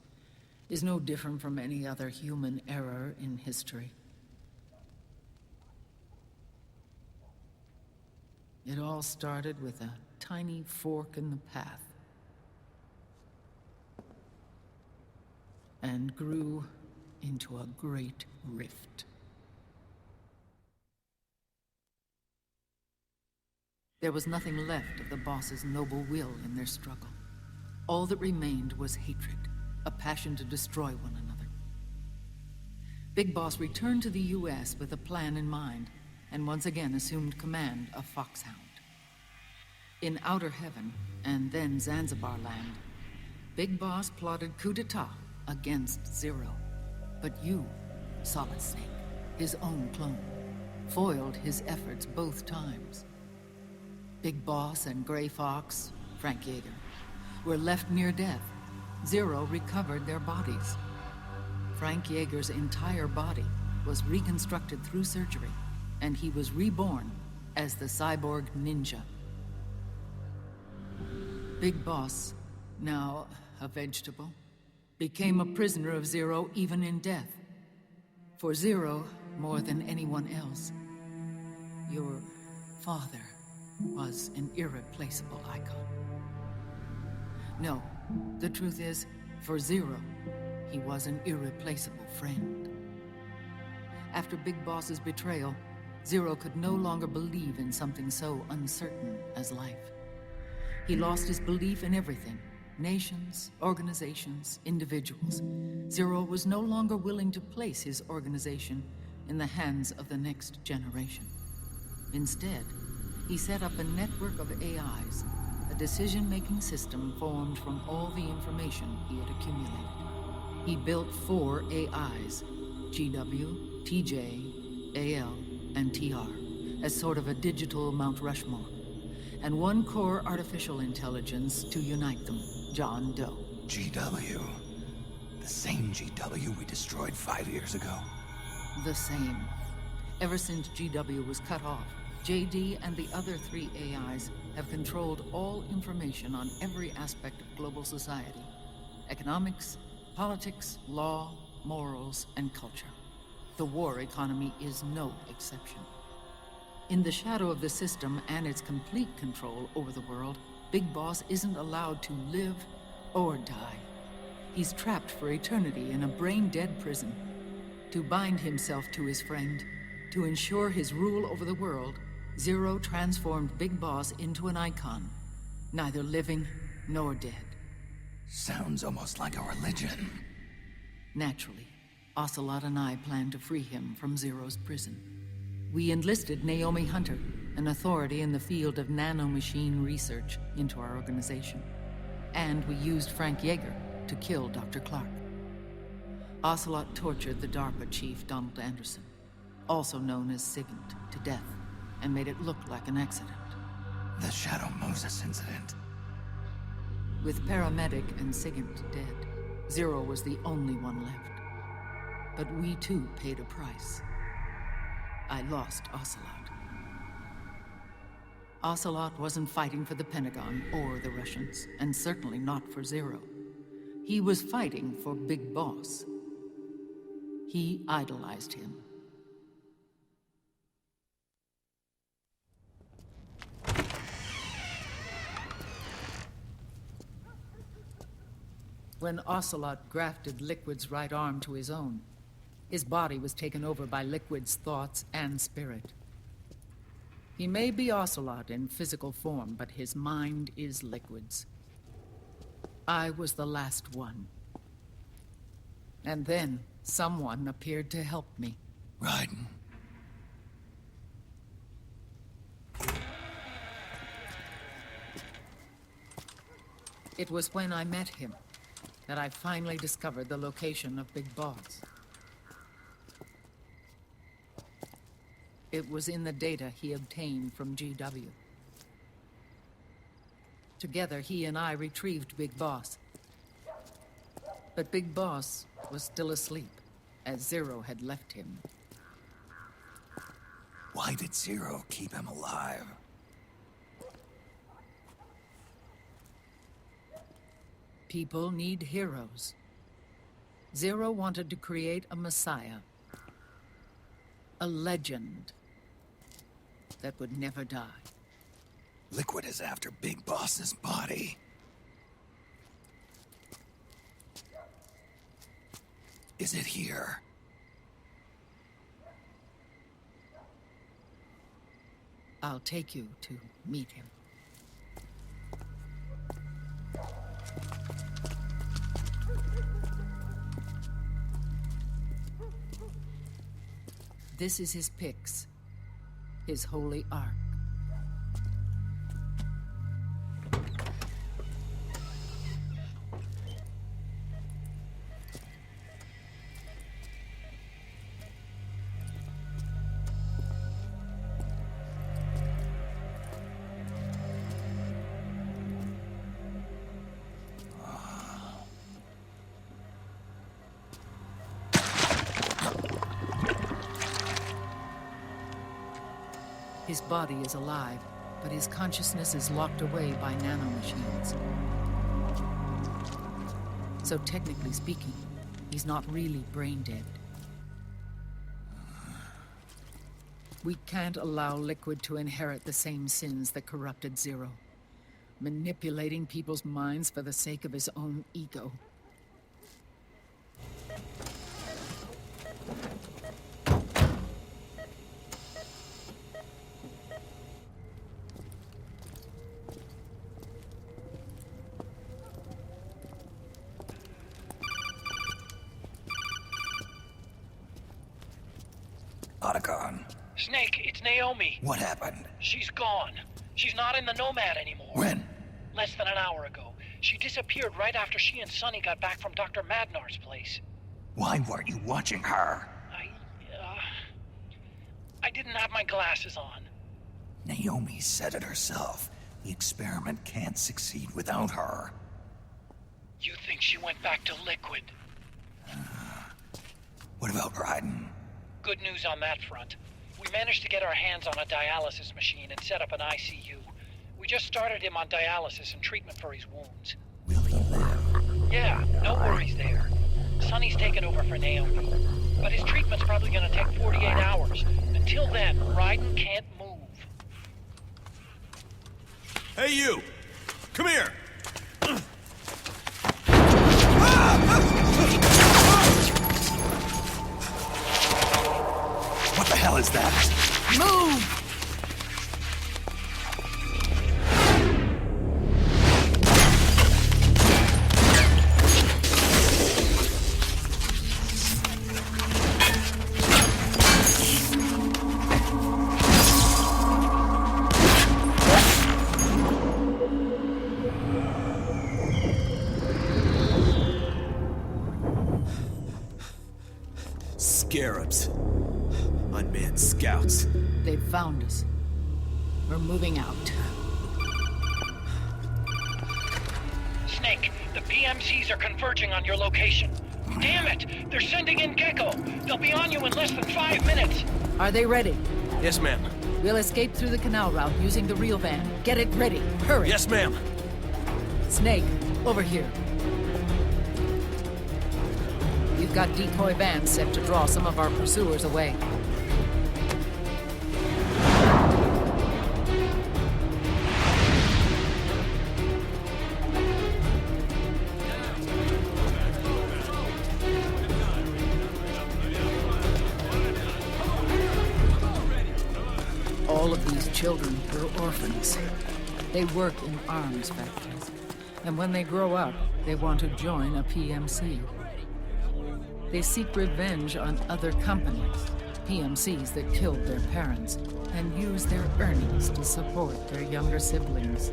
M: is no different from any other human error in history. It all started with a tiny fork in the path, and grew into a great rift. There was nothing left of the boss's noble will in their struggle. All that remained was hatred, a passion to destroy one another. Big Boss returned to the US with a plan in mind, and once again assumed command of Foxhound. In Outer Heaven, and then Zanzibar Land, Big Boss plotted coup d'etat against Zero. But you, Solid Snake, his own clone, foiled his efforts both times. Big Boss and Gray Fox, Frank Yeager, were left near death. Zero recovered their bodies. Frank Yeager's entire body was reconstructed through surgery, and he was reborn as the cyborg ninja. Big Boss, now a vegetable, became a prisoner of Zero even in death. For Zero, more than anyone else, your father was an irreplaceable icon. No, the truth is, for Zero, he was an irreplaceable friend. After Big Boss's betrayal, Zero could no longer believe in something so uncertain as life. He lost his belief in everything. Nations, organizations, individuals. Zero was no longer willing to place his organization in the hands of the next generation. Instead, he set up a network of AIs, a decision-making system formed from all the information he had accumulated. He built 4 AIs, GW, TJ, AL, and TR, as sort of a digital Mount Rushmore, and 1 core artificial intelligence to unite them, John Doe.
D: GW? The same GW we destroyed 5 years ago?
M: The same. Ever since GW was cut off, JD and the other 3 AIs have controlled all information on every aspect of global society. Economics, politics, law, morals, and culture. The war economy is no exception. In the shadow of the system and its complete control over the world, Big Boss isn't allowed to live or die. He's trapped for eternity in a brain-dead prison. To bind himself to his friend, to ensure his rule over the world, Zero transformed Big Boss into an icon, neither living nor dead.
D: Sounds almost like a religion.
M: Naturally, Ocelot and I plan to free him from Zero's prison. We enlisted Naomi Hunter, an authority in the field of nanomachine research, into our organization. And we used Frank Yeager to kill Dr. Clark. Ocelot tortured the DARPA chief, Donald Anderson, also known as Sigint, to death, and made it look like an accident.
D: The Shadow Moses incident.
M: With paramedic and Sigint dead, Zero was the only one left. But we too paid a price. I lost Ocelot. Ocelot wasn't fighting for the Pentagon or the Russians, and certainly not for Zero. He was fighting for Big Boss. He idolized him. When Ocelot grafted Liquid's right arm to his own, his body was taken over by Liquid's thoughts and spirit. He may be Ocelot in physical form, but his mind is Liquid's. I was the last one. And then someone appeared to help me.
D: Raiden.
M: It was when I met him that I finally discovered the location of Big Boss. It was in the data he obtained from GW. Together, he and I retrieved Big Boss. But Big Boss was still asleep, as Zero had left him.
D: Why did Zero keep him alive?
M: People need heroes. Zero wanted to create a messiah. A legend that would never die.
D: Liquid is after Big Boss's body. Is it here?
M: I'll take you to meet him. This is his pyx, his holy ark. His body is alive, but his consciousness is locked away by nanomachines. So technically speaking, he's not really brain dead. We can't allow Liquid to inherit the same sins that corrupted Zero, manipulating people's minds for the sake of his own ego.
O: Snake, it's Naomi.
D: What happened?
O: She's gone. She's not in the Nomad anymore.
D: When?
O: Less than an hour ago.
C: She disappeared right after she and Sonny got back from Dr. Madnar's place.
D: Why weren't you watching her?
C: I didn't have my glasses on.
D: Naomi said it herself. The experiment can't succeed without her.
C: You think she went back to Liquid?
D: What about Raiden?
C: Good news on that front. We managed to get our hands on a dialysis machine and set up an ICU. We just started him on dialysis and treatment for his wounds.
D: Will he live?
C: Yeah, no worries there. Sonny's taken over for Naomi. But his treatment's probably gonna take 48 hours. Until then, Raiden can't move.
K: Hey, you! Come here!
D: What the hell is that?
M: Move!
K: Scarabs. Unmanned scouts.
M: They've found us. We're moving out.
C: Snake, the PMCs are converging on your location. Damn it! They're sending in Gecko! They'll be on you in less than 5 minutes!
M: Are they ready?
K: Yes, ma'am.
M: We'll escape through the canal route using the real van. Get it ready. Hurry.
K: Yes, ma'am.
M: Snake, over here. We've got decoy vans set to draw some of our pursuers away. All of these children were orphans. They work in arms factories. And when they grow up, they want to join a PMC. They seek revenge on other companies, PMCs that killed their parents, and use their earnings to support their younger siblings.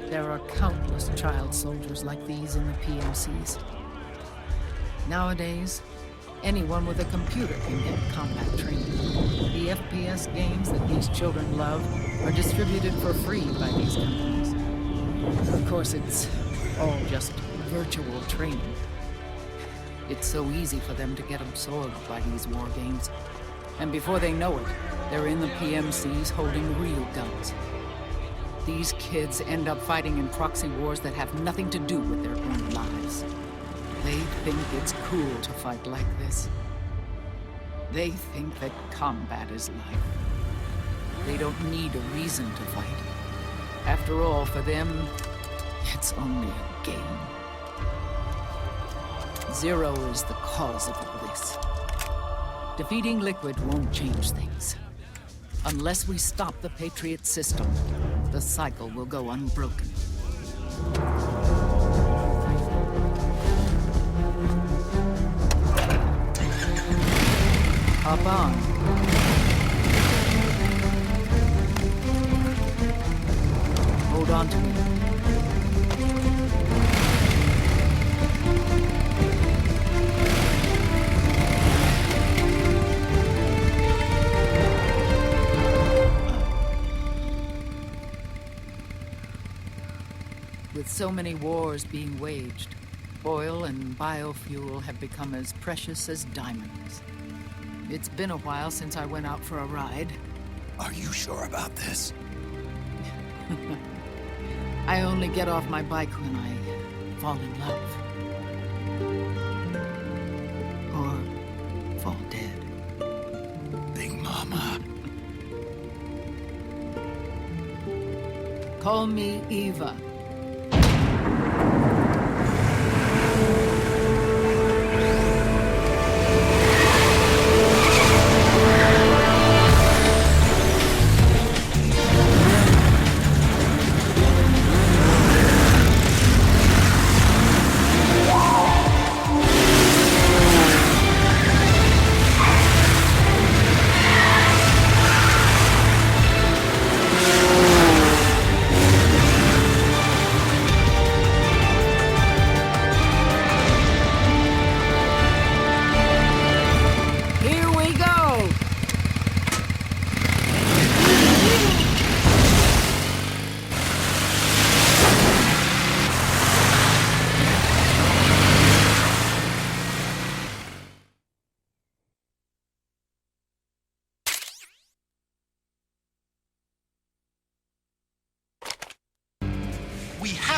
M: There are countless child soldiers like these in the PMCs. Nowadays, anyone with a computer can get combat training. The FPS games that these children love are distributed for free by these companies. Of course, it's all just virtual training. It's so easy for them to get absorbed by these war games. And before they know it, they're in the PMCs holding real guns. These kids end up fighting in proxy wars that have nothing to do with their own lives. They think it's cool to fight like this. They think that combat is life. They don't need a reason to fight. After all, for them, it's only a game. Zero is the cause of all this. Defeating Liquid won't change things. Unless we stop the Patriot system, the cycle will go unbroken. Hop on. Hold on to me. With so many wars being waged, oil and biofuel have become as precious as diamonds. It's been a while since I went out for a ride.
D: Are you sure about this?
M: I only get off my bike when I fall in love. Or fall dead.
D: Big Mama.
M: Call me Eva.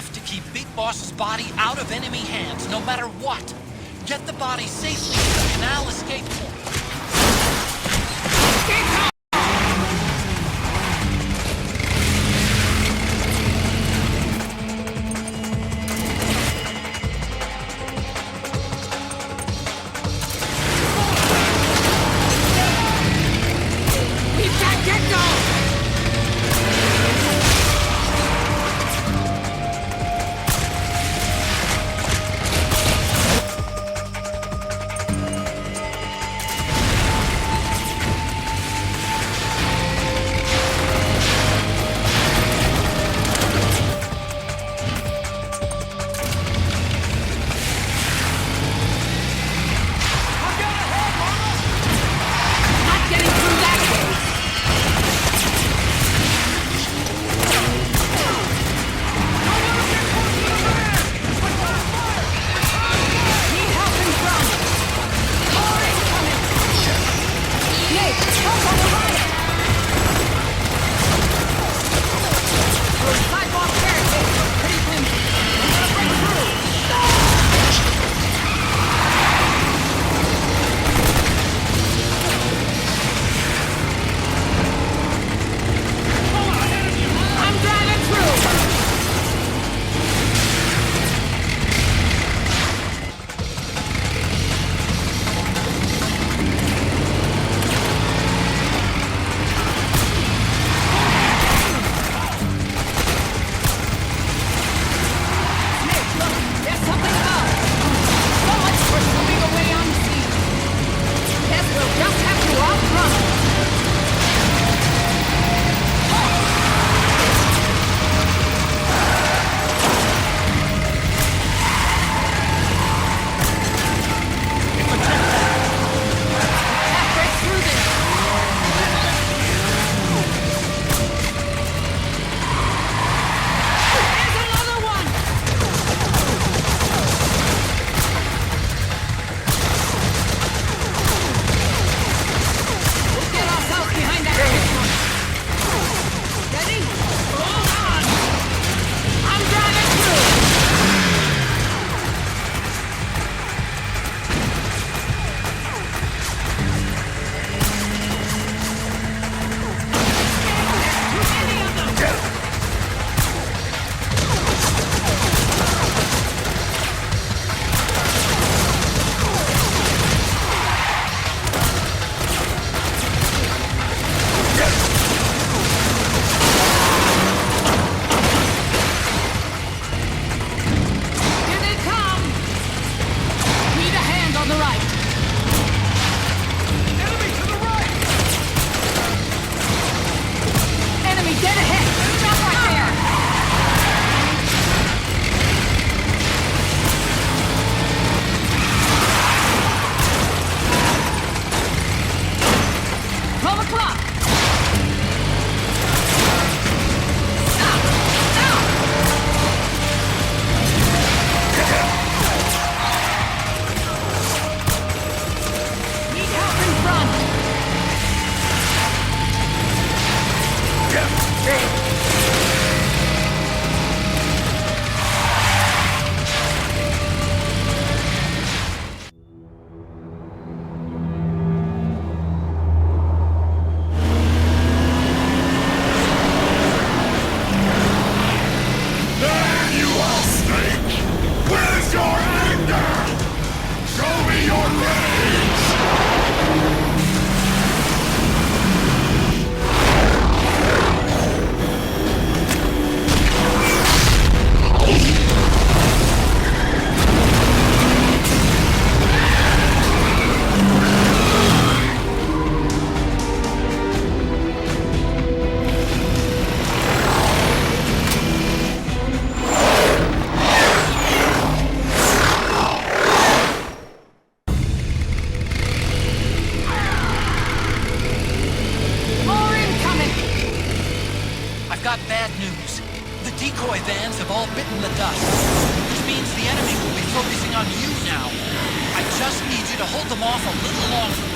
O: have to keep Big Boss's body out of enemy hands, no matter what. Get the body safely to the canal escape point. decoy vans have all bitten the dust, which means the enemy will be focusing on you now. I just need you to hold them off a little longer.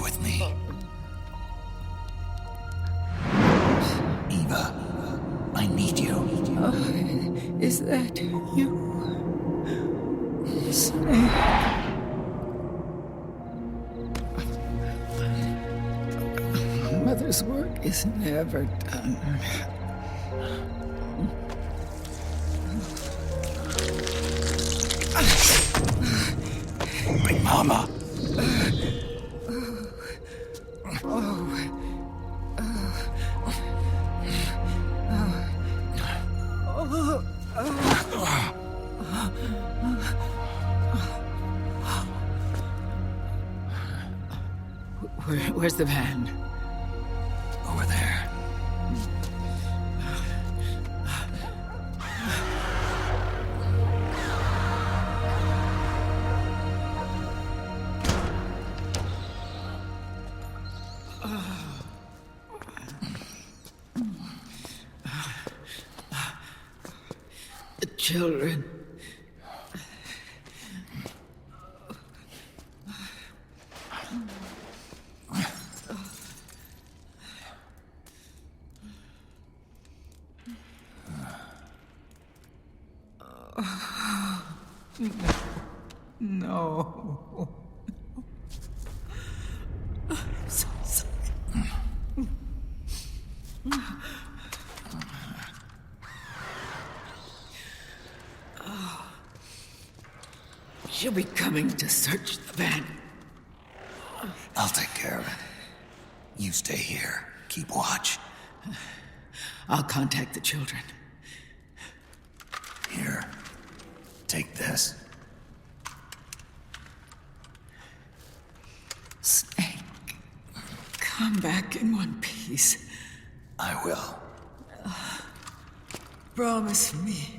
D: with me. Eva, I need you.
M: Is that you? Snake. Mother's work is never done.
D: My mama.
M: Where's the van?
D: Over there.
M: The children. No. I'm so sorry. She'll be coming to search the van.
D: I'll take care of it. You stay here. Keep watch.
M: I'll contact the children.
D: Here. Take this.
M: Snake, come back in one piece.
D: I will.
M: Promise me.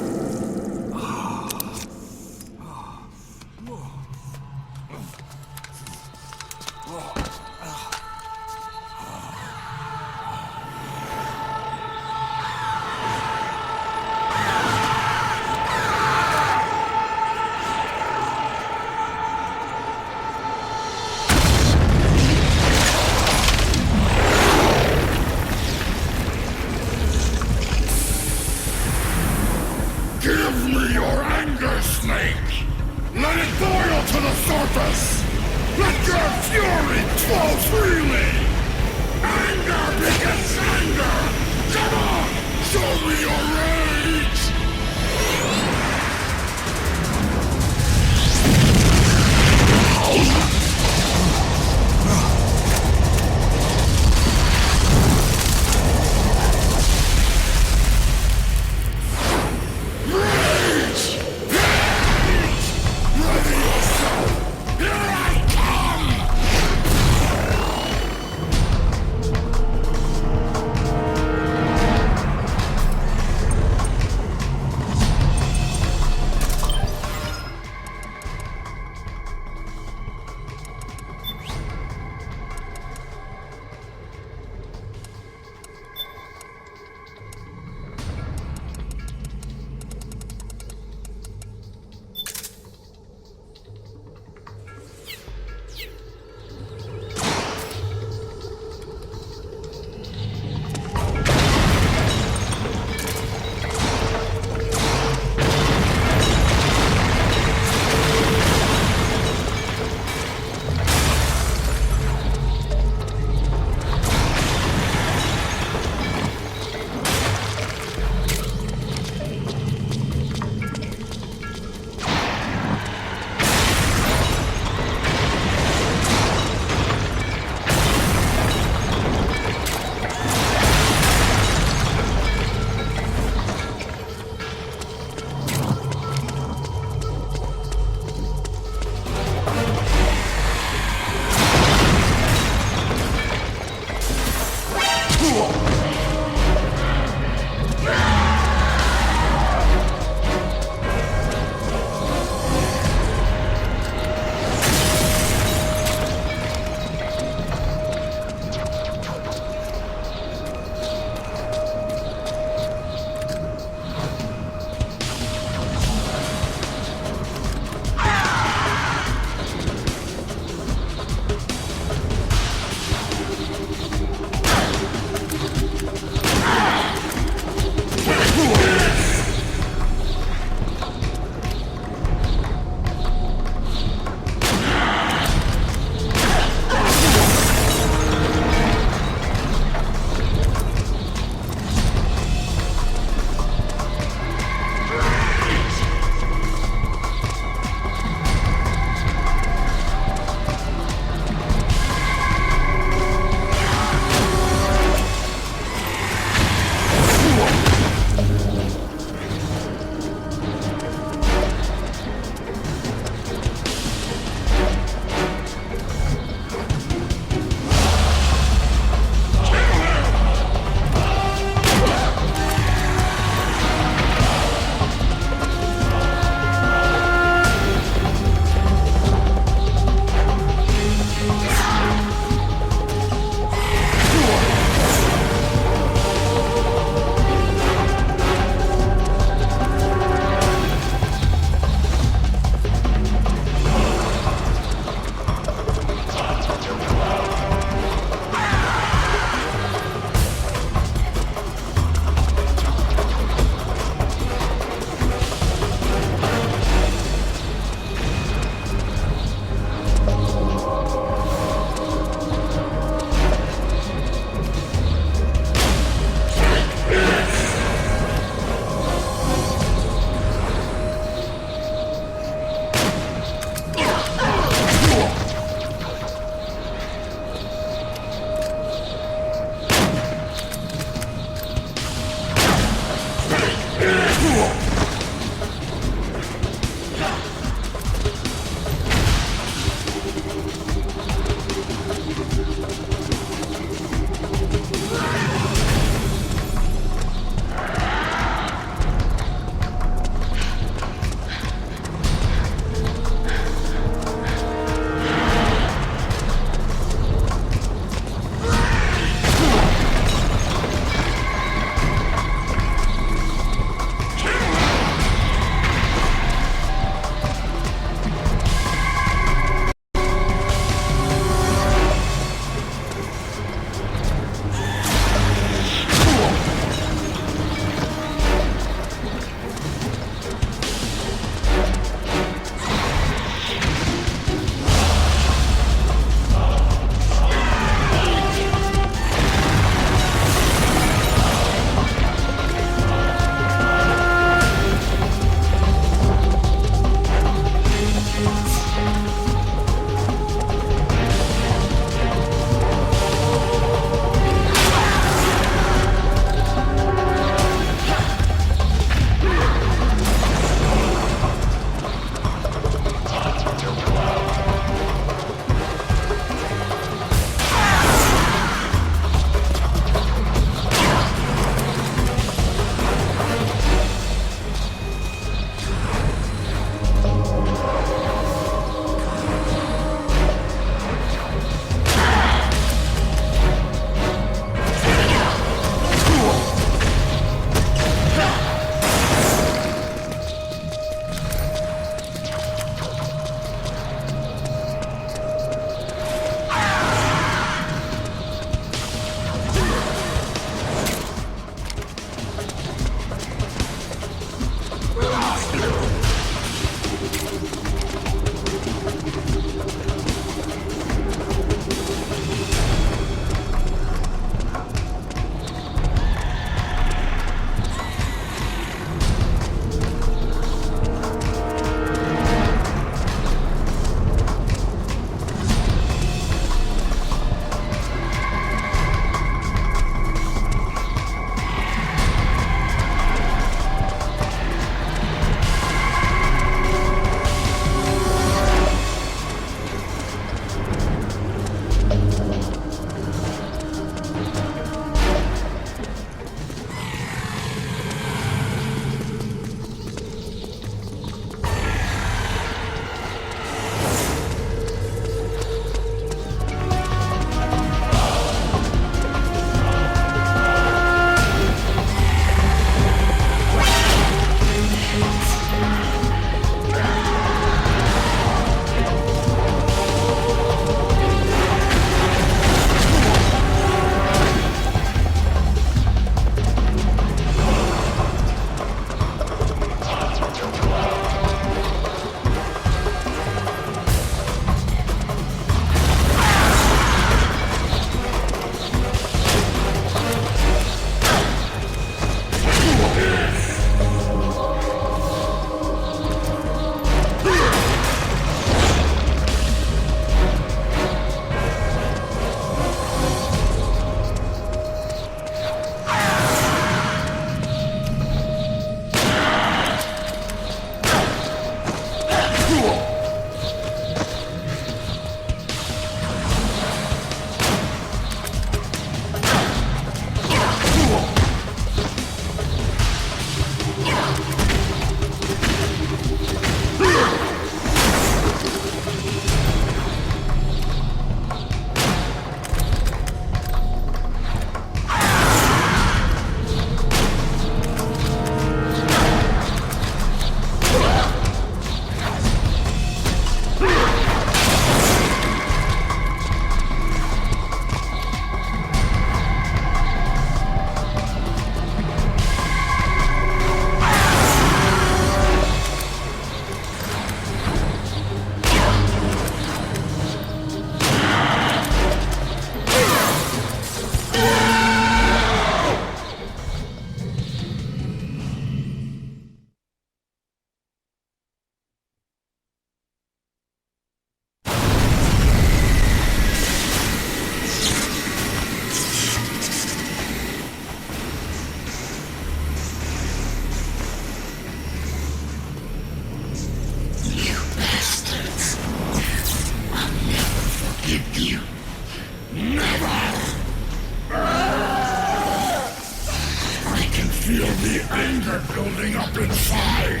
L: the anger building up inside,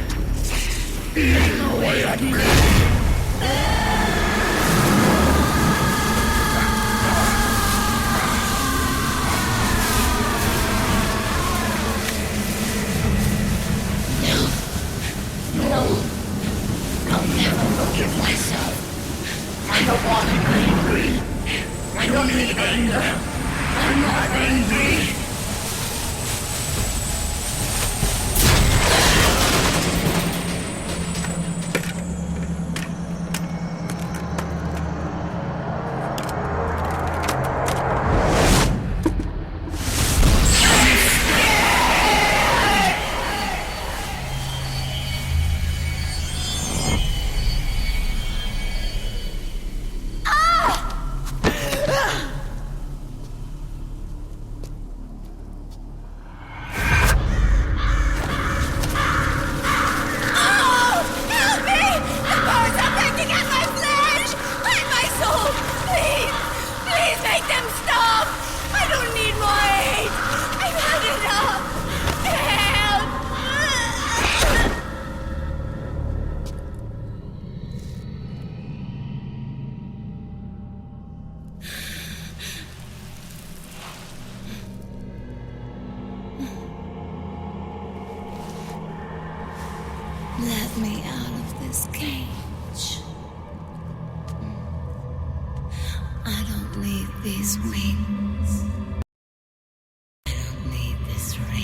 L: eating away at me. I'll never forgive myself. I don't want to be angry. I don't need anger. I'm not angry.
P: Let me out of this cage. I don't need these wings. I don't need this range.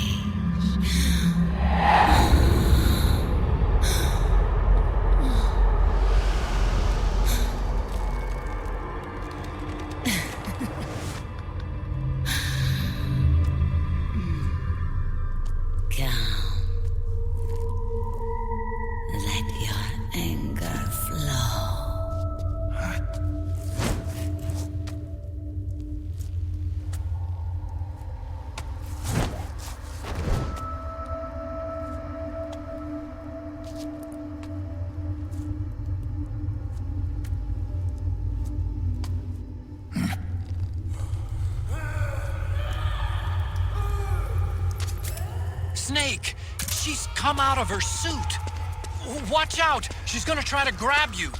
O: Snake! She's come out of her suit! Watch out! She's gonna try to grab you!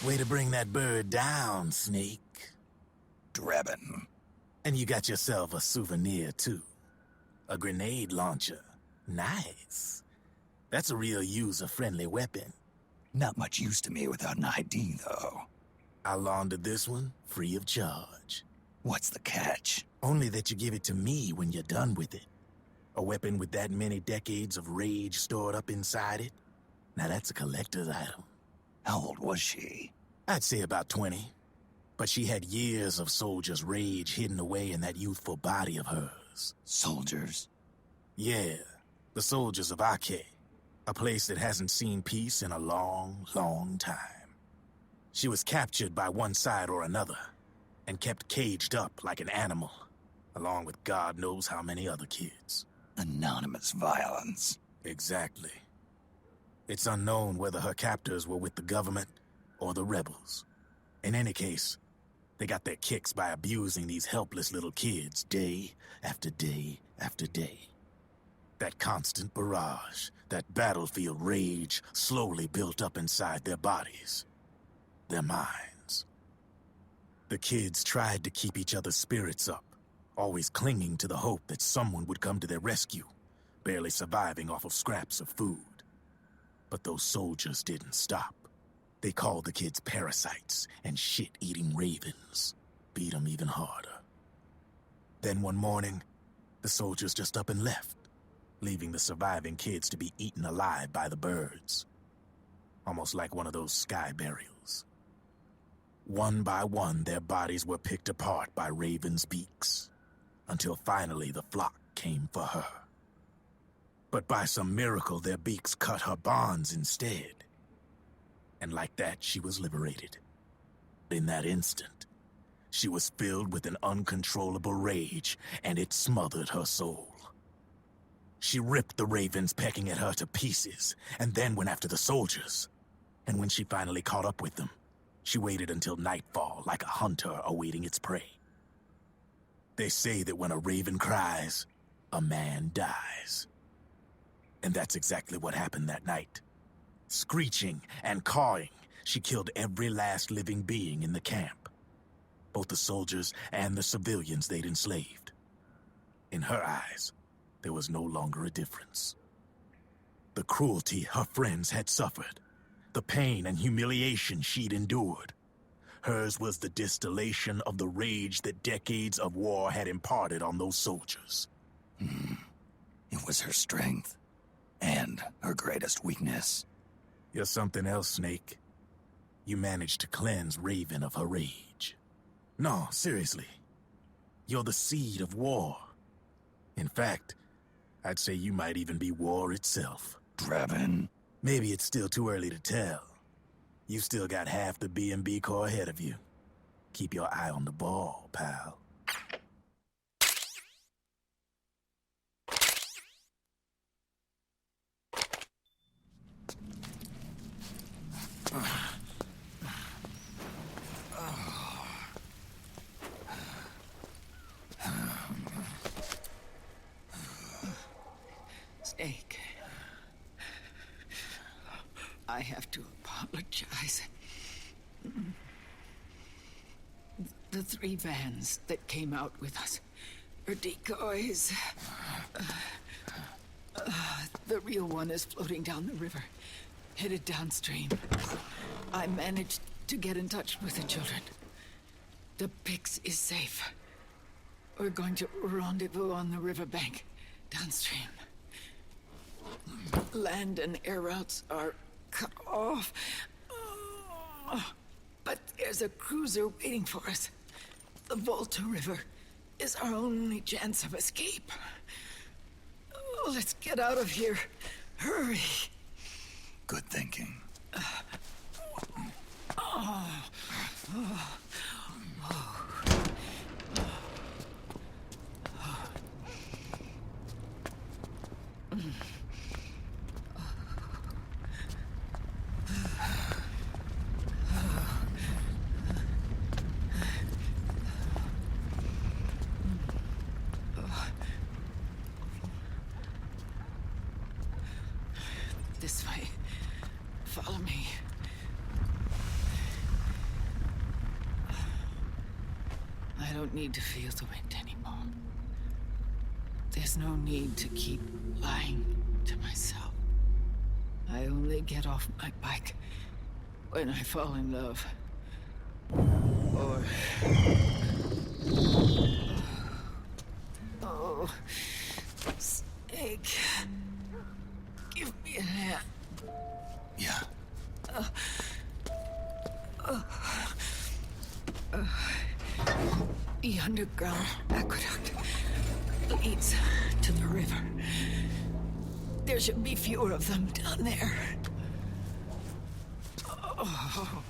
K: Way to bring that bird down, Snake.
D: Drebin.
K: And you got yourself a souvenir, too. A grenade launcher. Nice. That's a real user-friendly weapon.
D: Not much use to me without an ID, though.
K: I laundered this one free of charge.
D: What's the catch?
K: Only that you give it to me when you're done with it. A weapon with that many decades of rage stored up inside it? Now that's a collector's item.
D: How old was she?
K: I'd say about 20. But she had years of soldiers' rage hidden away in that youthful body of hers.
D: Soldiers?
K: Yeah, the soldiers of Ake. A place that hasn't seen peace in a long, long time. She was captured by one side or another, and kept caged up like an animal, along with God knows how many other kids.
D: Anonymous violence.
K: Exactly. It's unknown whether her captors were with the government or the rebels. In any case, they got their kicks by abusing these helpless little kids day after day after day. That constant barrage, that battlefield rage slowly built up inside their bodies, their minds. The kids tried to keep each other's spirits up, always clinging to the hope that someone would come to their rescue, barely surviving off of scraps of food. But those soldiers didn't stop. They called the kids parasites and shit-eating ravens, beat them even harder. Then one morning, the soldiers just up and left, leaving the surviving kids to be eaten alive by the birds. Almost like one of those sky burials. One by one, their bodies were picked apart by ravens' beaks, until finally the flock came for her. But by some miracle, their beaks cut her bonds instead. And like that, she was liberated. In that instant, she was filled with an uncontrollable rage, and it smothered her soul. She ripped the ravens pecking at her to pieces, and then went after the soldiers. And when she finally caught up with them, she waited until nightfall like a hunter awaiting its prey. They say that when a raven cries, a man dies. And that's exactly what happened that night. Screeching and cawing, she killed every last living being in the camp. Both the soldiers and the civilians they'd enslaved. In her eyes, there was no longer a difference. The cruelty her friends had suffered, the pain and humiliation she'd endured. Hers was the distillation of the rage that decades of war had imparted on those soldiers.
D: It was her strength, and her greatest weakness.
K: You're something else, Snake. You managed to cleanse Raven of her rage. No, seriously. You're the seed of war. In fact, I'd say you might even be war itself.
D: Draven?
K: Maybe it's still too early to tell. You still got half the B&B Corps ahead of you. Keep your eye on the ball, pal.
M: Snake, I have to apologize. The 3 vans that came out with us are decoys. The real one is floating down the river, headed downstream. I managed to get in touch with the children. The Pix is safe. We're going to rendezvous on the riverbank, downstream. Land and air routes are cut off. But there's a cruiser waiting for us. The Volta River is our only chance of escape. Let's get out of here. Hurry.
D: Good thinking.
M: This way. Follow me. I don't need to feel the wind anymore. There's no need to keep lying to myself. I only get off my bike when I fall in love. Oh, Snake. Give me a hand.
D: Yeah.
M: The underground aqueduct leads to the river. There should be fewer of them down there. Oh.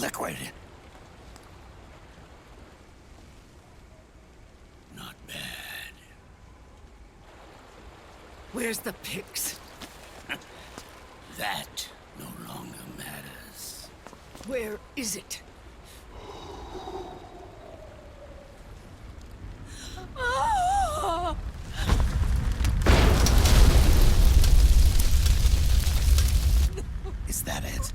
D: Liquid.
G: Not bad.
M: Where's the pigs?
G: That no longer matters.
M: Where is it?
D: Is that it?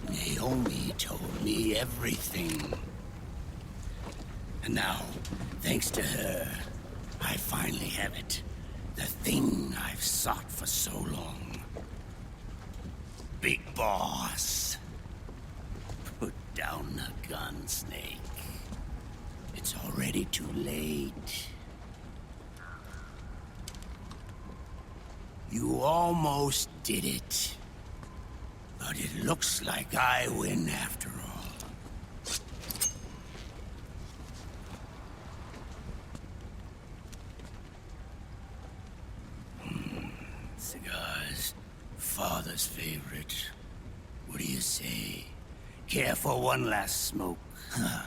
G: Naomi told me everything. And now, thanks to her, I finally have it. The thing I've sought for so long. Big Boss. Put down the gun, Snake. It's already too late. You almost did it. But it looks like I win after all. Cigars. Father's favorite. What do you say? Care for one last smoke?
D: Huh.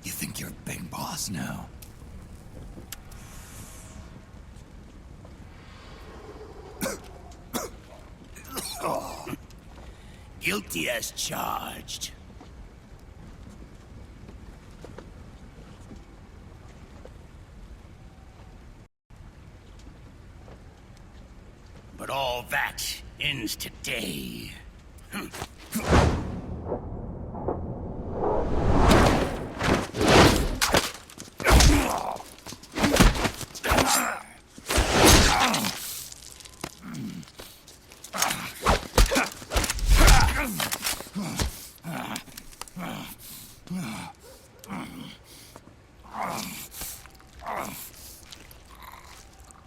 D: You think you're Big Boss now?
G: Guilty as charged. But all that ends today.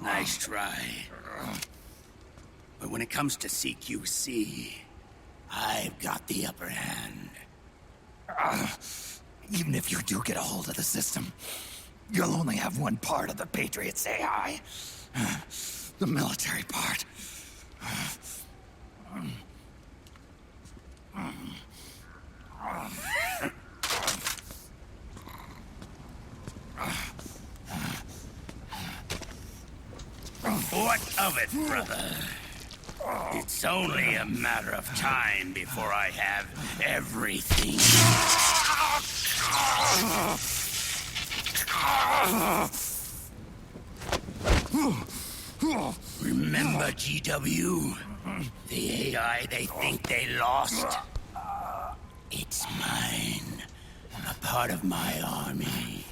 G: Nice try. But when it comes to CQC, I've got the upper hand.
D: Even if you do get a hold of the system, you'll only have one part of the Patriots AI. The military part.
G: What of it, brother? It's only a matter of time before I have everything. Remember GW? The AI they think they lost?
E: It's mine. A part of my army.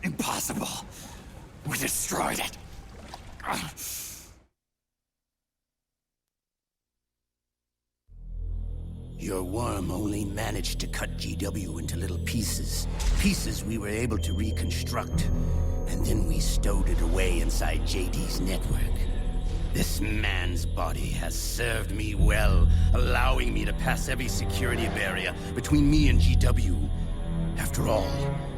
D: Impossible. We destroyed it.
E: Your worm only managed to cut GW into little pieces. Pieces we were able to reconstruct. And then we stowed it away inside JD's network. This man's body has served me well, allowing me to pass every security barrier between me and GW. After all,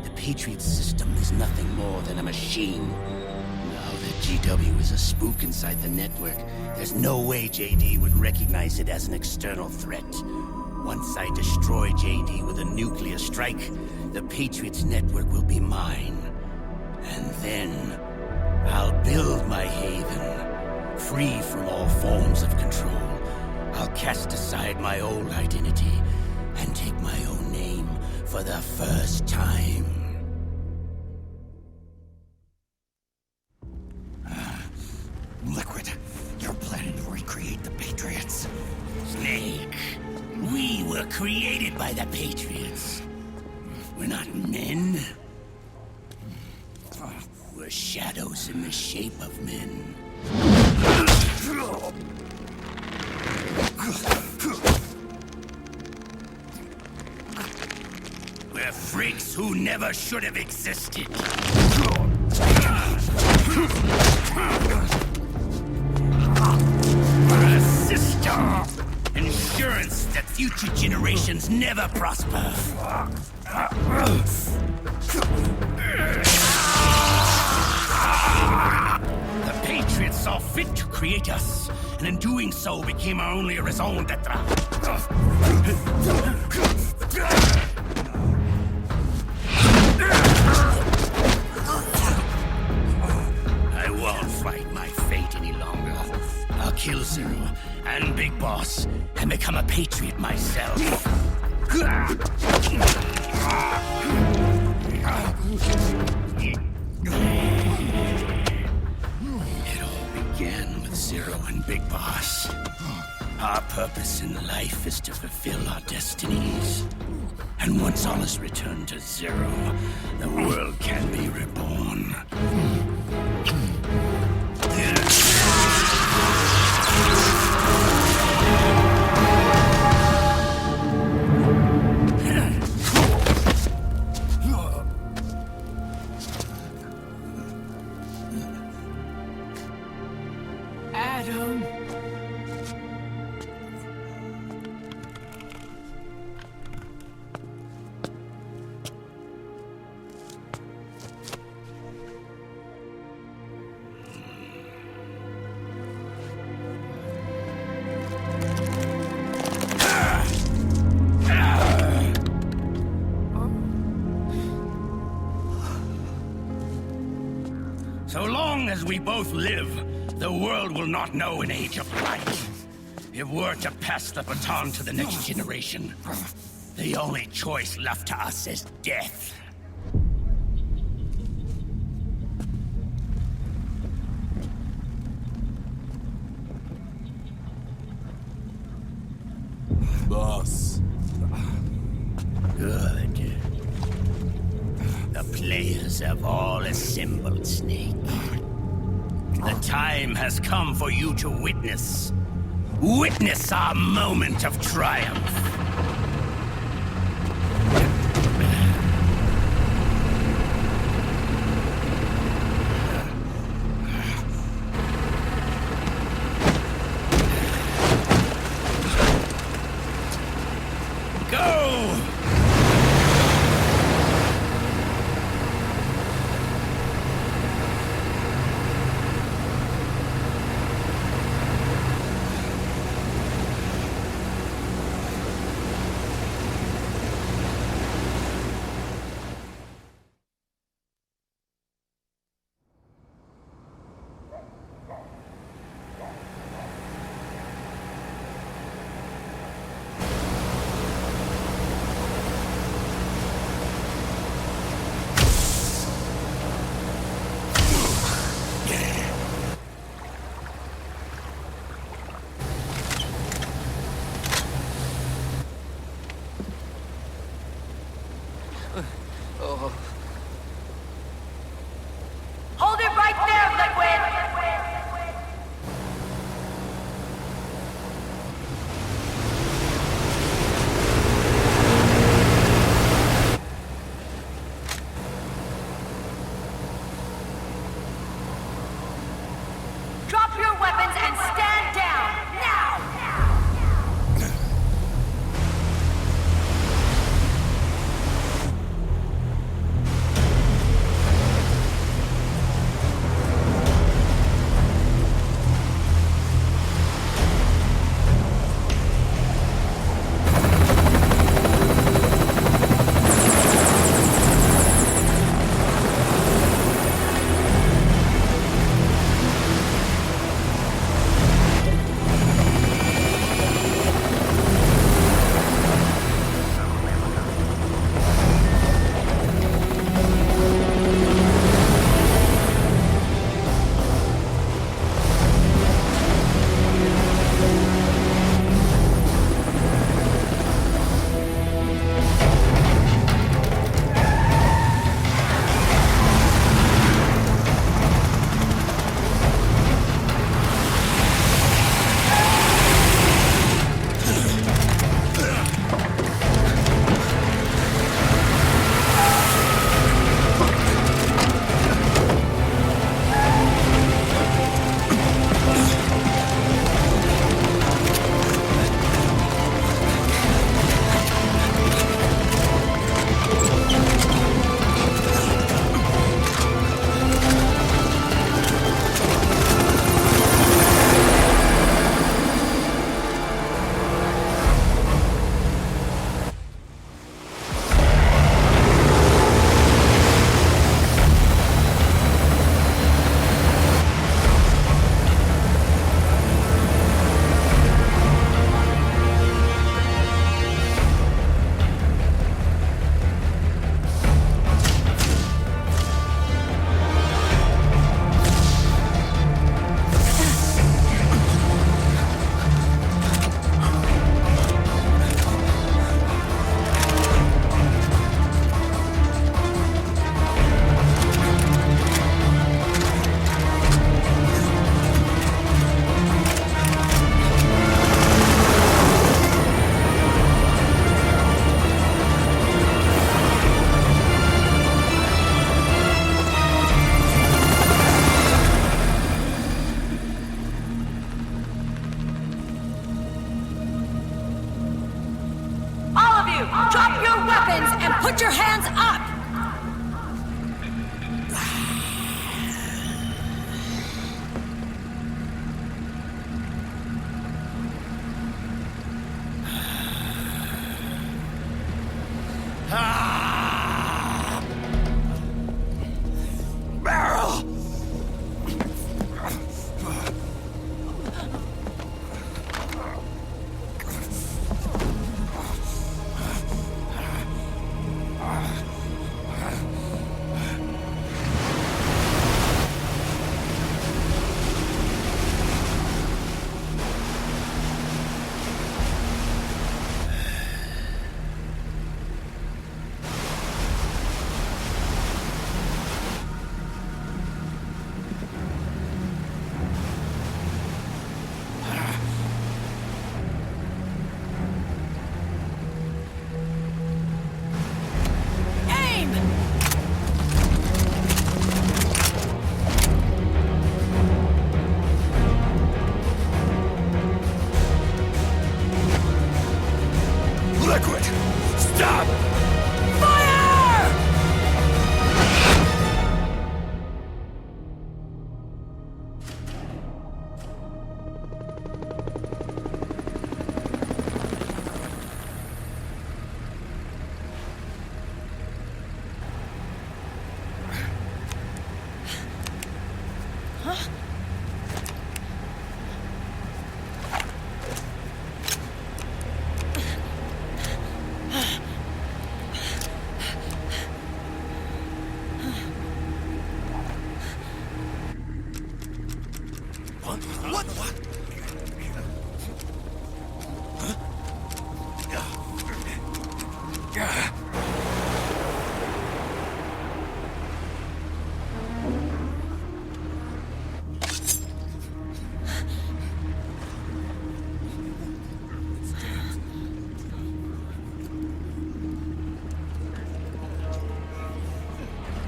E: the Patriot system is nothing more than a machine. Now that GW is a spook inside the network, there's no way JD would recognize it as an external threat. Once I destroy JD with a nuclear strike, the Patriots network will be mine. And then, I'll build my haven, free from all forms of control. I'll cast aside my old identity and take my own name for the first time.
D: Liquid, you're planning to recreate the Patriots.
E: Snake, we were created by the Patriots. We're not men. We're shadows in the shape of men. We're freaks who never should have existed. We're a system. Insurance that future generations never prosper. The Patriots saw fit to create us, and in doing so became our only raison d'etre. I won't fight my fate any longer. I'll kill Zero and Big Boss and become a Patriot myself. It all began with Zero and Big Boss. Our purpose in life is to fulfill our destinies. And once all is returned to Zero, the world can be reborn.
C: Adam!
E: So long as we both live, the world will not know an age of light. If we're to pass the baton to the next generation, the only choice left to us is death.
K: Boss.
E: Good. The players have all assembled, Snake. The time has come for you to witness our moment of triumph. Go!
I: weapons and put your hands up!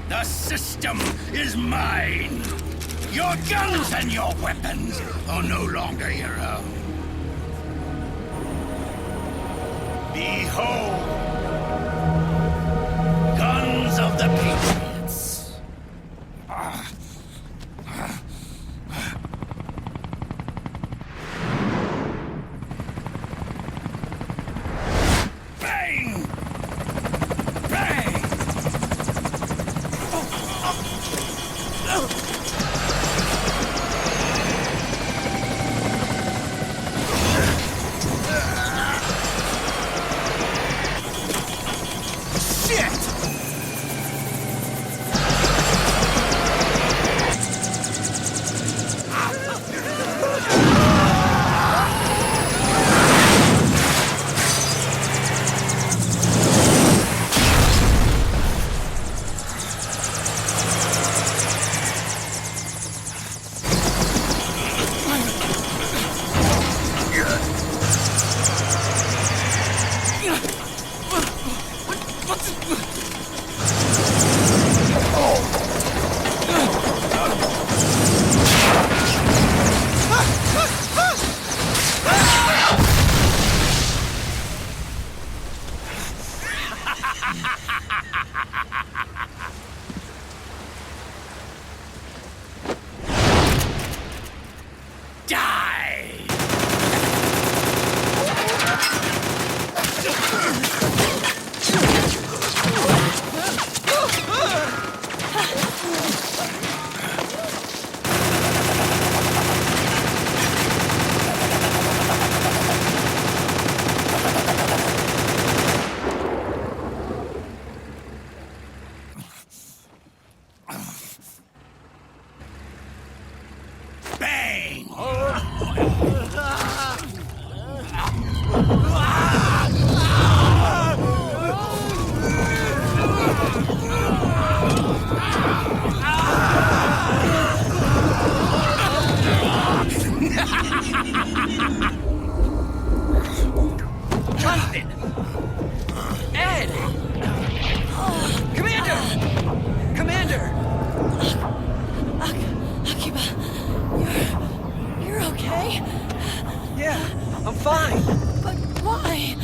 L: The system is mine. Your guns and your weapons are no longer your own. Behold, guns of the Patriots. Bang! Bang!
J: Raiden! Ed! Commander! Commander!
I: Akiba, you're okay?
J: Yeah, I'm fine.
I: But why?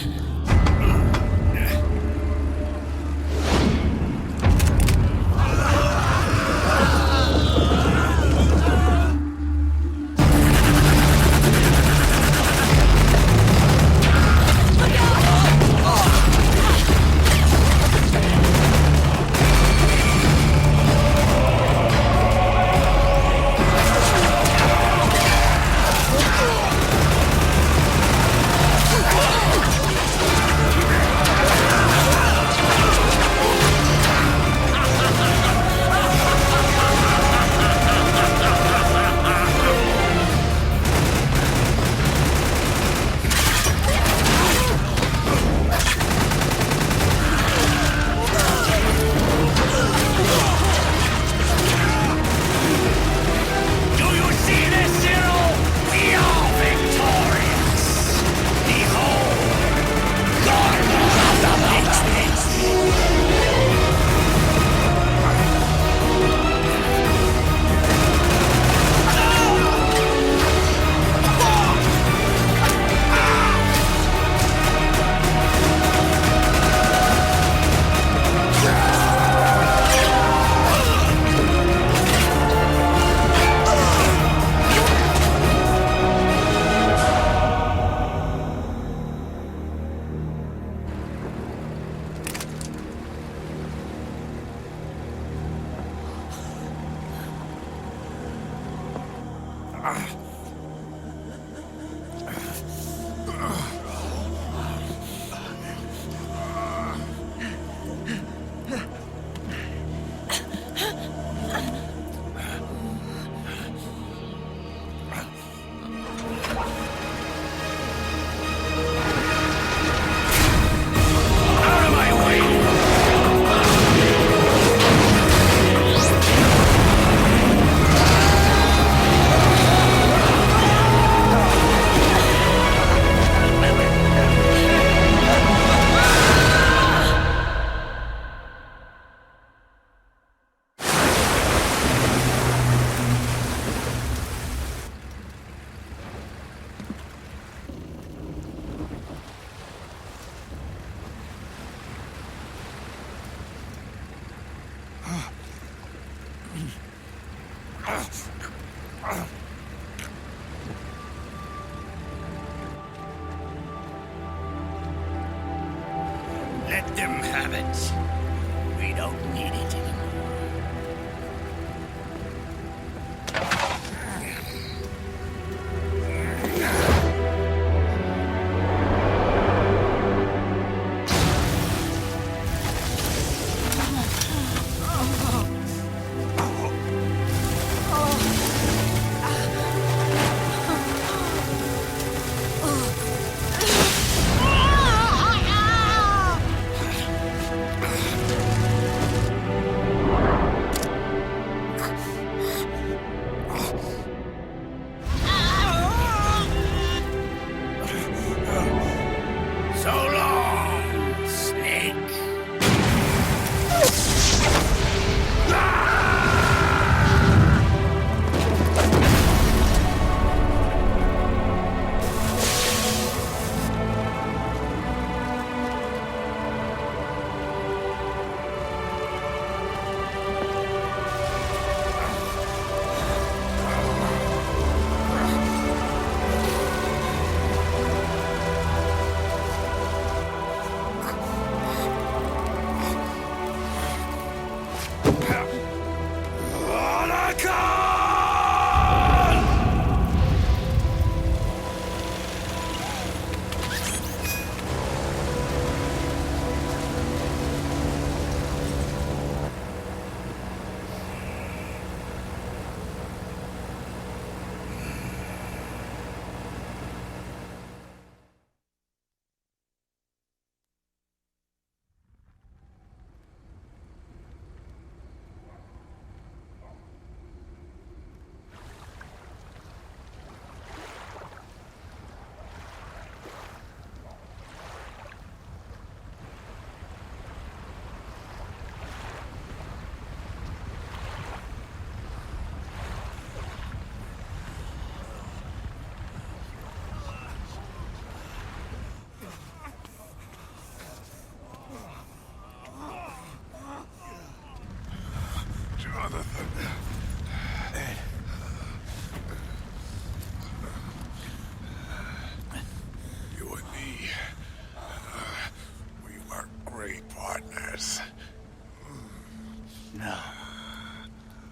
E: Let them have it. We don't need it anymore.
O: No.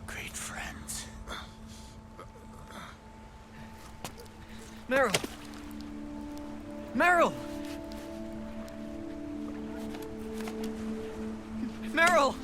O: Great friends.
J: Meryl! Meryl! Meryl!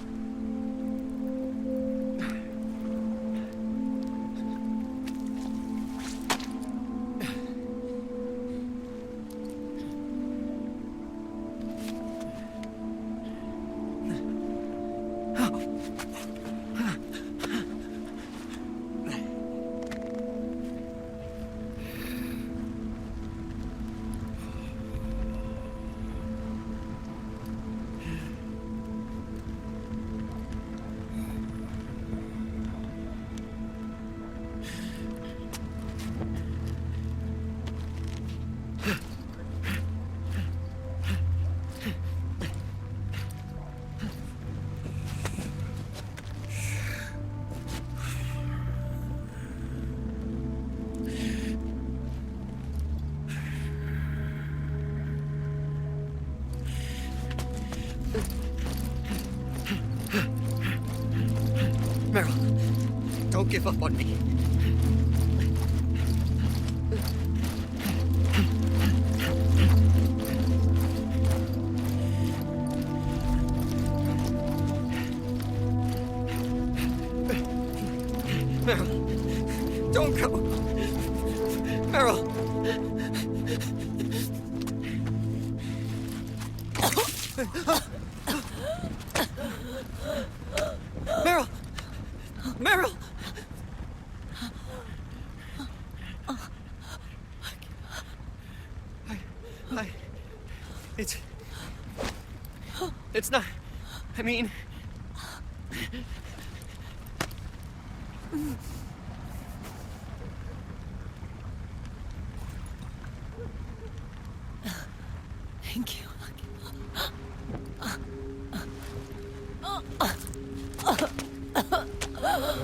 J: Meryl, don't give up on me. Meryl, don't go. Meryl. Meryl! Meryl! It's not... I mean...
I: Thank you.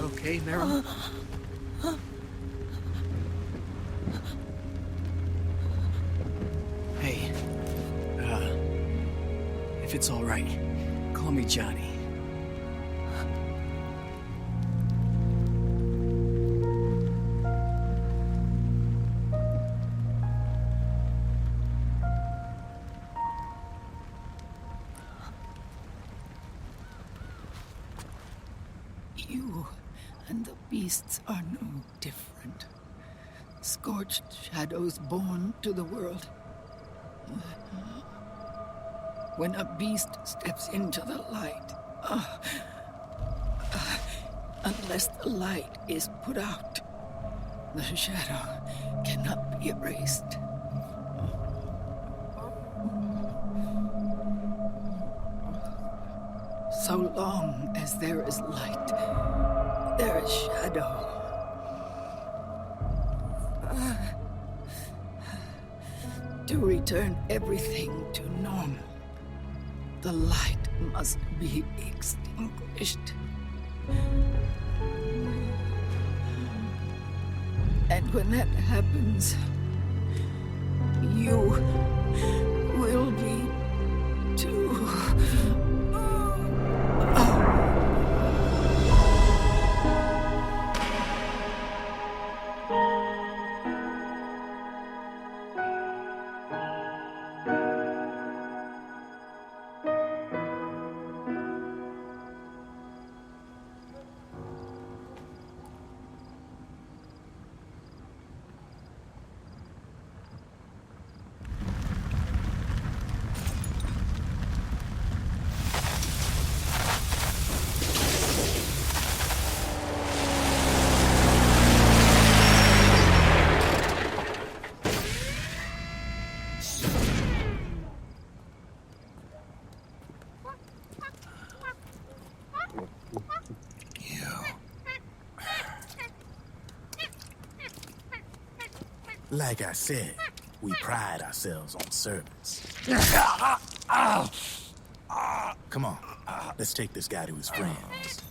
J: Okay, Meryl? Hey, If it's all right, call me Johnny.
M: You and the beasts are no different. Scorched shadows born to the world. When a beast steps into the light, unless the light is put out, the shadow cannot be erased. So long as there is light, there is shadow. To return everything to normal, the light must be extinguished. And when that happens, you will be too.
K: Like I said, we pride ourselves on service. Come on, let's take this guy to his friends.